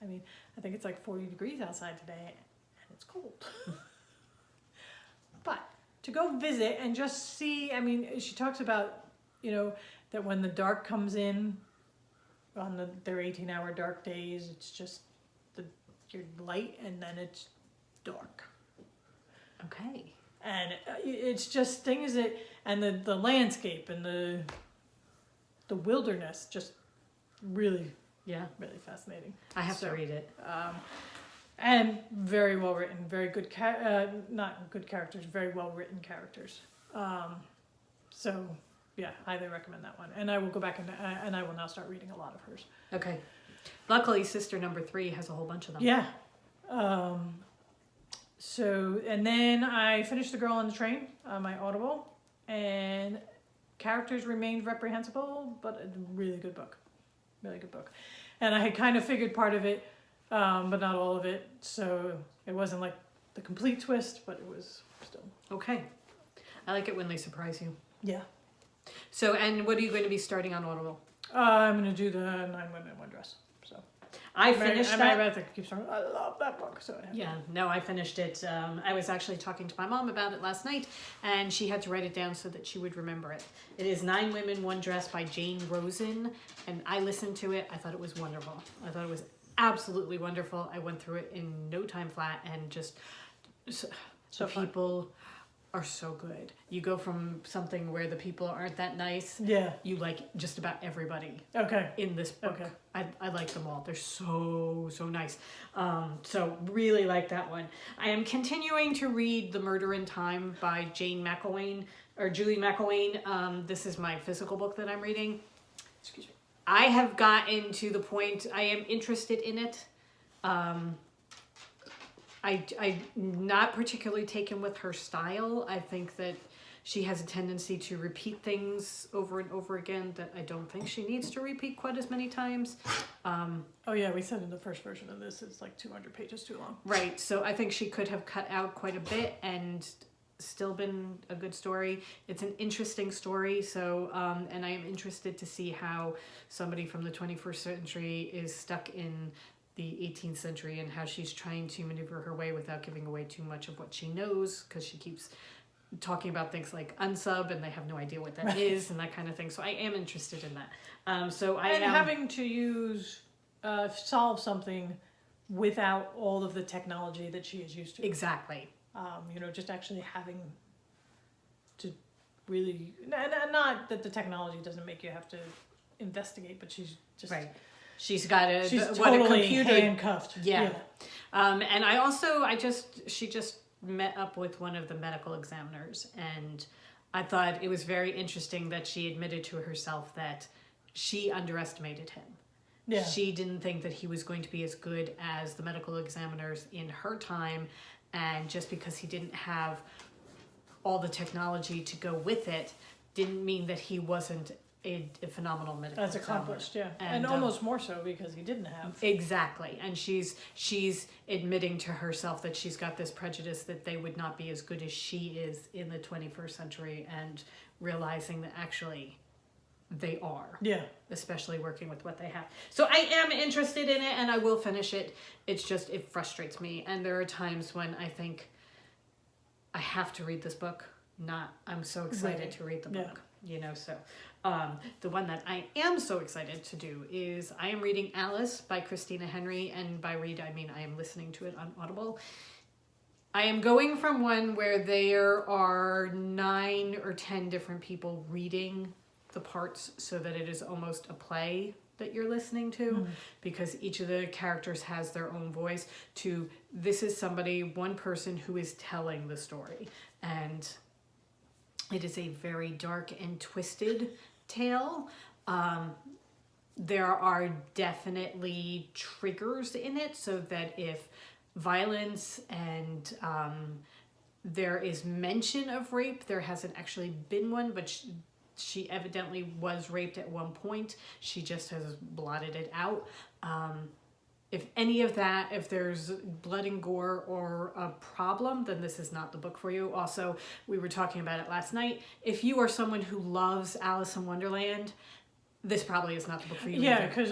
I mean, I think it's like 40 degrees outside today, and it's cold. But to go visit and just see, I mean, she talks about, that when the dark comes in on their 18-hour dark days, it's just you're light and then it's dark. Okay. And it's just things that, and the landscape and the wilderness, just really, really fascinating. I have to read it. And very well written, very good, not good characters, very well written characters. So yeah, highly recommend that one. And I will go back and I will now start reading a lot of hers. Okay. Luckily, sister number 3 has a whole bunch of them. Yeah. So, and then I finished The Girl on the Train on my Audible, and characters remained reprehensible, but a really good book. Really good book. And I had kind of figured part of it, but not all of it. So it wasn't like the complete twist, but it was still. Okay. I like it when they surprise you. Yeah. So, and what are you going to be starting on Audible? I'm going to do the 9 Women in One Dress. So I finished that. I keep starting. I love that book. So I finished it. I was actually talking to my mom about it last night, and she had to write it down so that she would remember it. It is 9 Women, One Dress by Jane Rosen, and I listened to it. I thought it was wonderful. I thought it was absolutely wonderful. I went through it in no time flat, and just the people are so good. You go from something where the people aren't that nice. Yeah. You like just about everybody. Okay. In this book. Okay. I like them all. They're so nice. So really like that one. I am continuing to read The Murder in Time by Julie McElwain. This is my physical book that I'm reading. Excuse me. I have gotten to the point I am interested in it. I'm not particularly taken with her style. I think that she has a tendency to repeat things over and over again that I don't think she needs to repeat quite as many times. Oh yeah, we said in the first version of this it's like 200 pages too long. Right, so I think she could have cut out quite a bit and still been a good story. It's an interesting story, so and I am interested to see how somebody from the 21st century is stuck in the 18th century and how she's trying to maneuver her way without giving away too much of what she knows, because she keeps talking about things like unsub and they have no idea what that is and that kind of thing. So I am interested in that. So I am having to use solve something without all of the technology that she is used to. Exactly. Just actually having to really not that the technology doesn't make you have to investigate, but she's just right. She's got she's what totally a computer handcuffed. Yeah. And she just met up with one of the medical examiners, and I thought it was very interesting that she admitted to herself that she underestimated him. Yeah. She didn't think that he was going to be as good as the medical examiners in her time, and just because he didn't have all the technology to go with it didn't mean that he wasn't a phenomenal medical That's accomplished, yeah. And almost more so because he didn't have. Exactly. And she's admitting to herself that she's got this prejudice that they would not be as good as she is in the 21st century, and realizing that actually they are. Yeah. Especially working with what they have. So I am interested in it and I will finish it. It's just, it frustrates me. And there are times when I think I have to read this book. I'm so excited to read the book. So the one that I am so excited to do is I am reading Alice by Christina Henry, and by read I mean I am listening to it on Audible. I am going from one where there are 9 or 10 different people reading the parts so that it is almost a play that you're listening to, because each of the characters has their own voice, to this is one person who is telling the story, and it is a very dark and twisted tale. There are definitely triggers in it, so that if violence and there is mention of rape, there hasn't actually been one, but she evidently was raped at one point. She just has blotted it out. If any of that, if there's blood and gore or a problem, then this is not the book for you. Also, we were talking about it last night. If you are someone who loves Alice in Wonderland, this probably is not the book for you. Yeah, because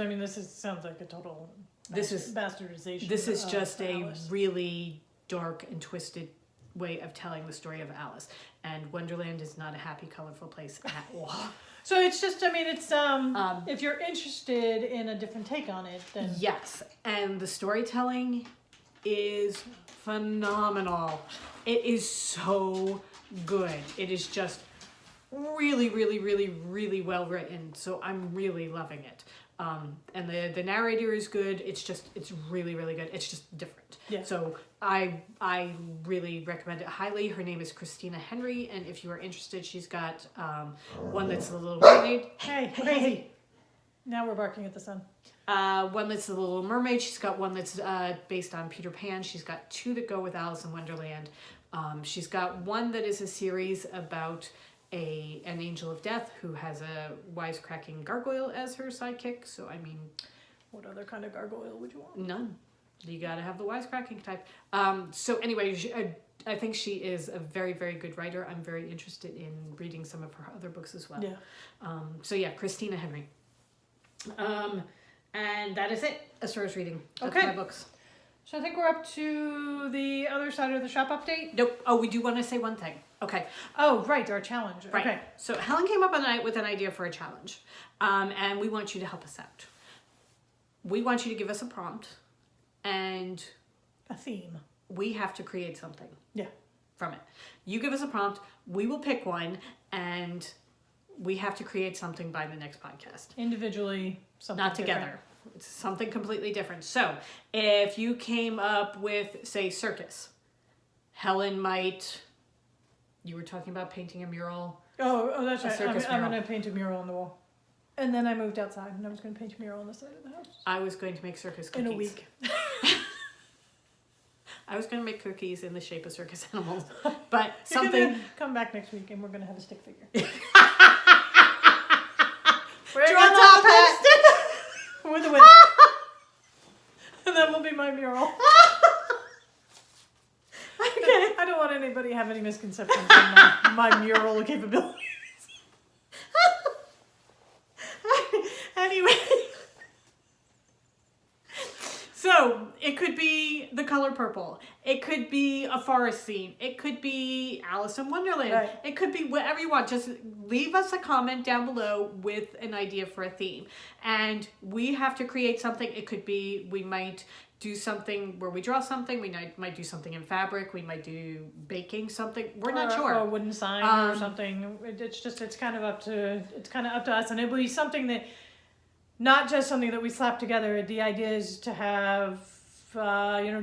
sounds like a total bastardization. This is just Alice. A really dark and twisted way of telling the story of Alice. And Wonderland is not a happy, colorful place at all. So it's just, it's, if you're interested in a different take on it, then... Yes, and the storytelling is phenomenal. It is so good. It is just really, really, really, really well written. So I'm really loving it. And the narrator is good. It's really, really good. It's just different. Yeah. So I really recommend it highly. Her name is Christina Henry, and if you are interested, she's got one that's a little remade. Hey. Now we're barking at the sun. one that's The Little Mermaid. She's got one that's based on Peter Pan. She's got 2 that go with Alice in Wonderland. She's got one that is a series about an angel of death who has a wisecracking gargoyle as her sidekick. So, I mean... What other kind of gargoyle would you want? None. You gotta have the wisecracking type. So anyway, I think she is a very, very good writer. I'm very interested in reading some of her other books as well. Yeah. So yeah, Christina Henry. And that is it as far as reading. That's Okay. my books. So I think we're up to the other side of the shop update. Nope. Oh, we do want to say one thing. Okay. Oh, right, our challenge. Right. Okay. So Helen came up with an idea for a challenge. And we want you to help us out. We want you to give us a prompt. And A theme. we have to create something. Yeah. From it. You give us a prompt, we will pick one, and we have to create something by the next podcast. Individually, something Not together. different. It's something completely different. So, if you came up with, say, Circus, Helen might... You were talking about painting a mural. Oh, that's A right. circus I'm mural. going to paint a mural on the wall. And then I moved outside and I was going to paint a mural on the side of the house. I was going to make circus cookies. In a week. I was going to make cookies in the shape of circus animals. But You're something... gonna come back next week and we're going to have a stick figure. Draw Draw top hat! with a wig. And that will be my mural. Okay. I don't want anybody to have any misconceptions on my mural capabilities. Anyway. So, it could be the color purple. It could be a forest scene. It could be Alice in Wonderland. Right. It could be whatever you want. Just leave us a comment down below with an idea for a theme. And we have to create something. It could be, we might do something where we draw something. We might do something in fabric. We might do baking something. We're not sure. Or a wooden sign or something. It's kind of up to us. And it will be something that, not just something that we slap together. The idea is to have,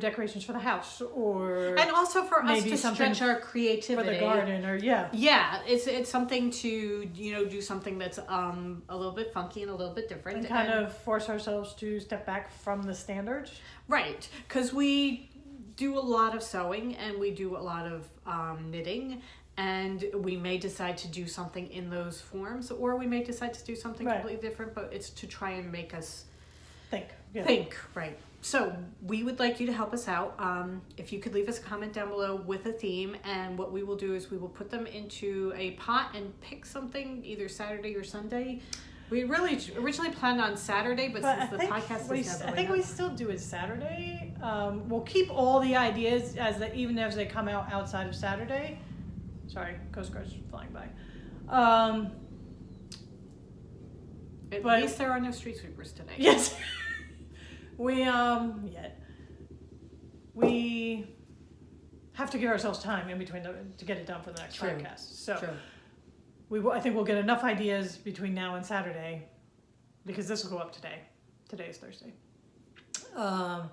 decorations for the house or And also for us maybe to something stretch our for creativity. the garden or Yeah, it's something to, do something that's a little bit funky and a little bit different. and kind of force ourselves to step back from the standards. Right, because we do a lot of sewing and we do a lot of knitting, and we may decide to do something in those forms, or we may decide to do something Right. completely different, but it's to try and make us Think. right. So we would like you to help us out. If you could leave us a comment down below with a theme, and what we will do is we will put them into a pot and pick something either Saturday or Sunday. We really originally planned on Saturday, but since the podcast is never I think we still do it Saturday. We'll keep all the ideas even as they come out outside of Saturday. Sorry, Coast Guard's flying by. At but- least there are no street sweepers today. Yes. We have to give ourselves time in between to get it done for the next True. podcast. So True. I think we'll get enough ideas between now and Saturday, because this will go up today. Today is Thursday. To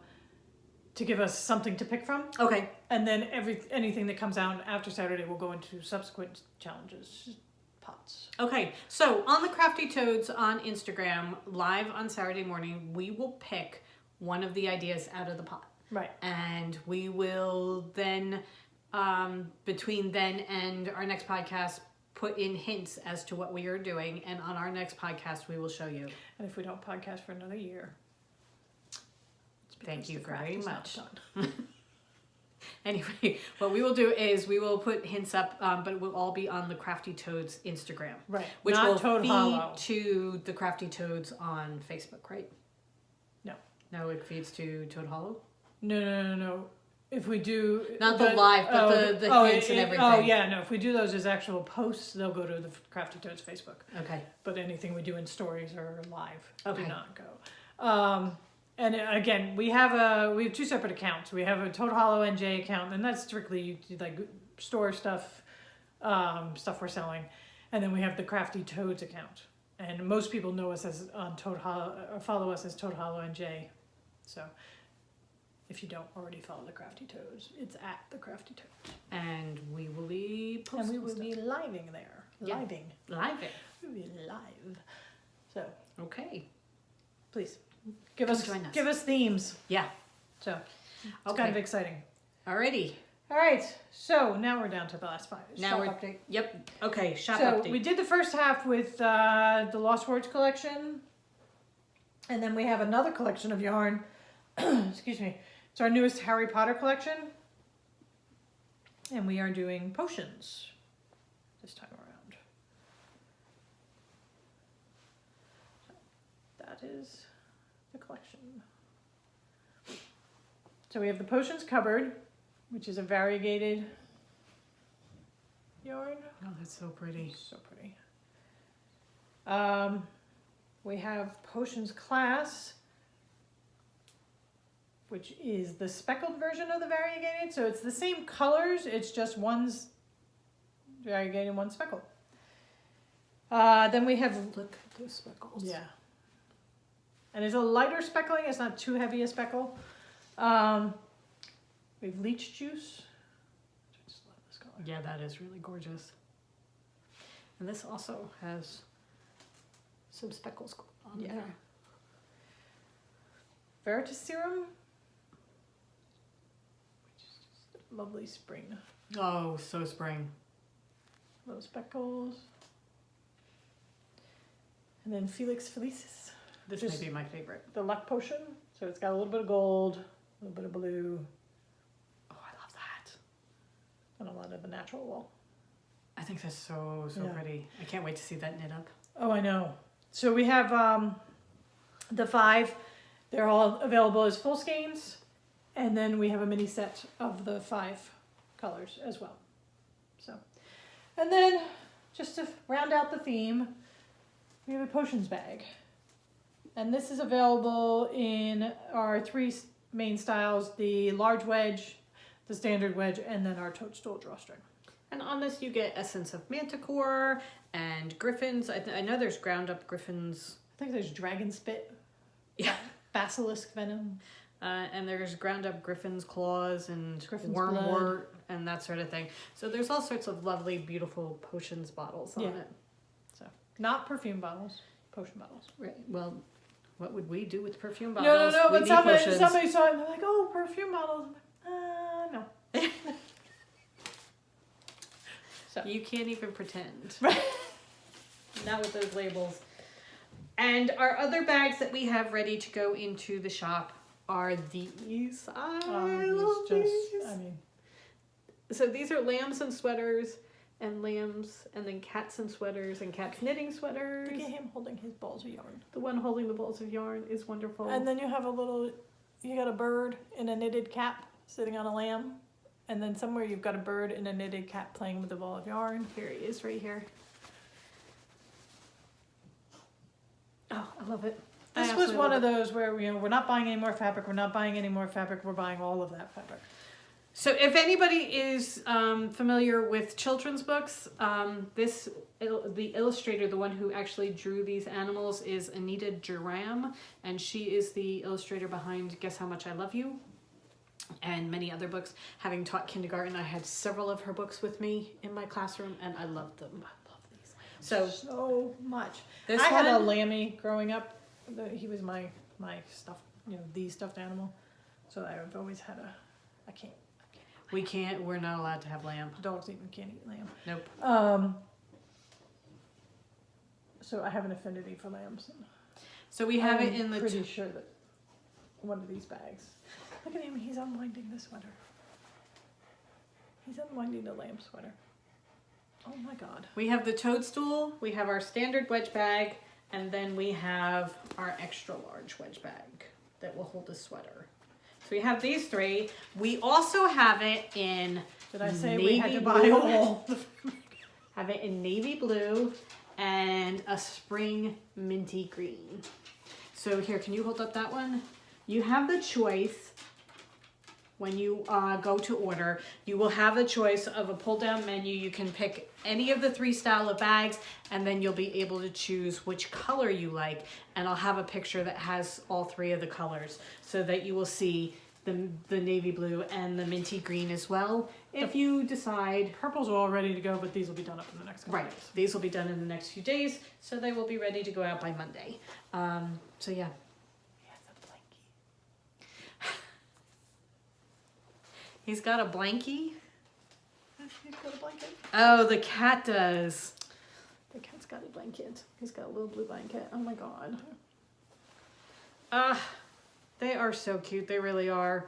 give us something to pick from, Okay. and then anything that comes out after Saturday will go into subsequent challenges, pots. Okay. So on the Crafty Toads on Instagram, live on Saturday morning, we will pick one of the ideas out of the pot. Right. And we will then, between then and our next podcast, put in hints as to what we are doing. And on our next podcast, we will show you. And if we don't podcast for another year, it's because Thank you the craft very is not much. done. Anyway, what we will do is we will put hints up, but it will all be on the Crafty Toads Instagram. Right. Which Not will Toad feed Hollow. to the Crafty Toads on Facebook, right? No. No, it feeds to Toad Hollow? No. If we do... Not the live, but the hints and everything. Oh, yeah, no. If we do those as actual posts, they'll go to the Crafty Toads Facebook. Okay. But anything we do in stories or live Okay. do not go. And again, we have 2 separate accounts. We have a Toad Hollow NJ account, and that's strictly like store stuff, stuff we're selling. And then we have the Crafty Toads account. And most people know us as on Toad Hollow, or follow us as Toad Hollow NJ. So if you don't already follow the Crafty Toads, it's at the Crafty Toads. And we will be posting And we will stuff. be living there. Yeah. Living. Live it. We'll be live. So Okay. please Give us join us. Give us themes. Yeah. So it's kind of exciting. Alrighty. All right, so now we're down to the last 5. Now Shop we're update. Yep. Okay. Shop So update. we did the first half with the Lost Words collection, and then we have another collection of yarn. Excuse me. It's our newest Harry Potter collection, and we are doing potions this time around. That is the collection. So we have the potions cupboard, which is a variegated yarn. Oh, that's so pretty. So pretty. We have potions class, which is the speckled version of the variegated. So it's the same colors, it's just one's variegated and one's speckled. Then we have, Look at those speckles. yeah. And it's a lighter speckling, it's not too heavy a speckle. We have leech juice. I just love this color. Yeah, that is really gorgeous. And this also has some speckles on Yeah. there. Veritas serum, which is just lovely spring. Oh, so spring. Little speckles. And then Felix Felicis, This Just- may be my favorite. the luck potion. So it's got a little bit of gold, a little bit of blue, Oh, I love that. and a lot of the natural wool. I think that's so Yeah. pretty. I can't wait to see that knit up. Oh, I know. So we have the 5. They're all available as full skeins. And then we have a mini set of the 5 colors as well. So, and then just to round out the theme, we have a potions bag. And this is available in our 3 main styles, the large wedge, the standard wedge, and then our toadstool drawstring. And on this, you get essence of manticore and griffins. I know there's ground up griffins. I think there's dragon spit, Yeah. basilisk venom. And there's ground up griffin's claws and Griffin's wormwort and that sort of thing. So there's all sorts of lovely, beautiful potions bottles on Yeah. it. So not perfume bottles, potion bottles. Right. Well, what would we do with perfume No, bottles? no, We but need somebody potions. saw it and they're like, oh, perfume bottles. I'm like, no. So You can't even pretend. Right. Not with those labels. And our other bags that we have ready to go into the shop are these. I love these. I mean, So these are lambs and sweaters and lambs and then cats and sweaters and cats knitting sweaters. look at him holding his balls of yarn. The one holding the balls of yarn is wonderful. And then you have you got a bird in a knitted cap sitting on a lamb. And then somewhere you've got a bird in a knitted cap playing with a ball of yarn. Here he is right here. Oh, I love it. This was one of those where we're not buying any more fabric, we're buying all of that fabric. So if anybody is familiar with children's books, the illustrator, the one who actually drew these animals, is Anita Duram, and she is the illustrator behind Guess How Much I Love You and many other books. Having taught kindergarten, I had several of her books with me in my classroom, and I loved them. I love these lambs. So much. This I had a one- lammy growing up. He was my stuffed, the stuffed animal. So I've always had I can't. we're not allowed to have lamb. Dogs can't eat lamb. Nope. So I have an affinity for lambs. So we have it I'm in the pretty sure that one of these bags. Look at him, he's unwinding the sweater. He's unwinding the lamb sweater. Oh my god. We have the toadstool, we have our standard wedge bag, and then we have our extra large wedge bag that will hold a sweater. So we have these 3. We also have it in Did I say we had navy to buy blue. all? Have it in navy blue and a spring minty green. So here, can you hold up that one? You have the choice. When you go to order, you will have a choice of a pull-down menu. You can pick any of the 3 style of bags, and then you'll be able to choose which color you like. And I'll have a picture that has all 3 of the colors, so that you will see the navy blue and the minty green as well. If you decide, Purples are all ready to go, but these will be done up in the next couple right, days. these will be done in the next few days, so they will be ready to go out by Monday. So yeah. He's got a blankie. He's got a blanket. Oh, the cat does. The cat's got a blanket. He's got a little blue blanket. Oh my god. They are so cute. They really are.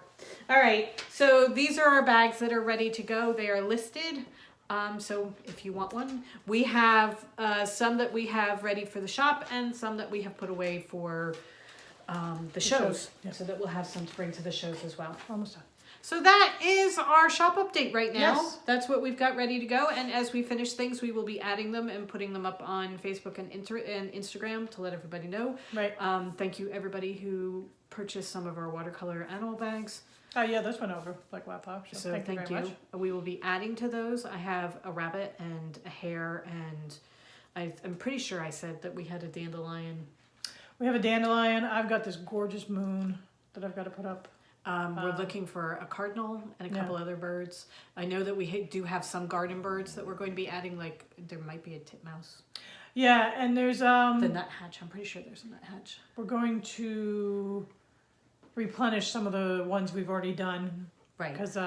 All right. So these are our bags that are ready to go. They are listed. So if you want one, we have some that we have ready for the shop and some that we have put away for the shows. Yeah. So that we'll have some to bring to the shows as well. Almost done. So that is our shop update right now. Yes. That's what we've got ready to go. And as we finish things, we will be adding them and putting them up on Facebook and Instagram to let everybody know. Right. Thank you everybody who purchased some of our watercolor animal bags. Oh yeah, this went over like wildfire. So thank you. Very much. We will be adding to those. I have a rabbit and a hare, and I'm pretty sure I said that we had a dandelion. We have a dandelion. I've got this gorgeous moon that I've got to put up. We're looking for a cardinal and a couple other birds. I know that we do have some garden birds that we're going to be adding, like there might be a titmouse. Yeah, and there's The nuthatch. I'm pretty sure there's a nuthatch. we're going to replenish some of the ones we've already done. Right. Because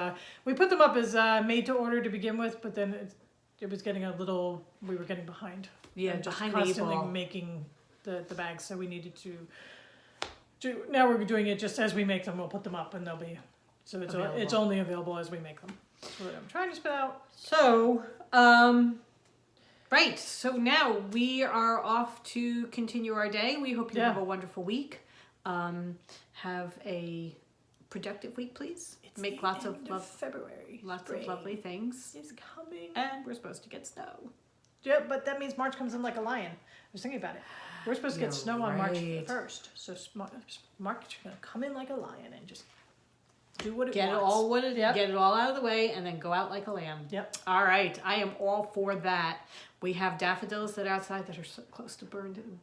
we put them up as made to order to begin with, but then it was getting we were getting behind. Yeah, and just behind the eight constantly ball. making the bags, so we needed to now we're doing it just as we make them. We'll put them up and they'll be, so it's Available. only available as we make them. That's what I'm trying to spit out. So, right. So now we are off to continue our day. We hope you have a wonderful week. Have a productive week, please. It's Make the lots end of February. lots Spring of lovely things. is coming. And we're supposed to get snow. Yeah, but that means March comes in like a lion. I was thinking about it. We're supposed to get You're snow on March right. 1st. So March is going to come in like a lion and just do what it Get wants. get it all out of the way, and then go out like a lamb. Yep. All right, I am all for that. We have daffodils that are outside that are so close to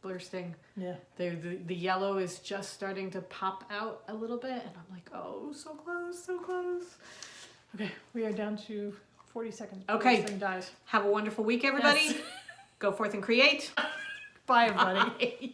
bursting. Yeah. The yellow is just starting to pop out a little bit, and I'm like, oh, so close, so close. Okay, we are down to 40 seconds. Okay. This thing dies. Have a wonderful week, everybody. Yes. Go forth and create. Bye, everybody. Bye.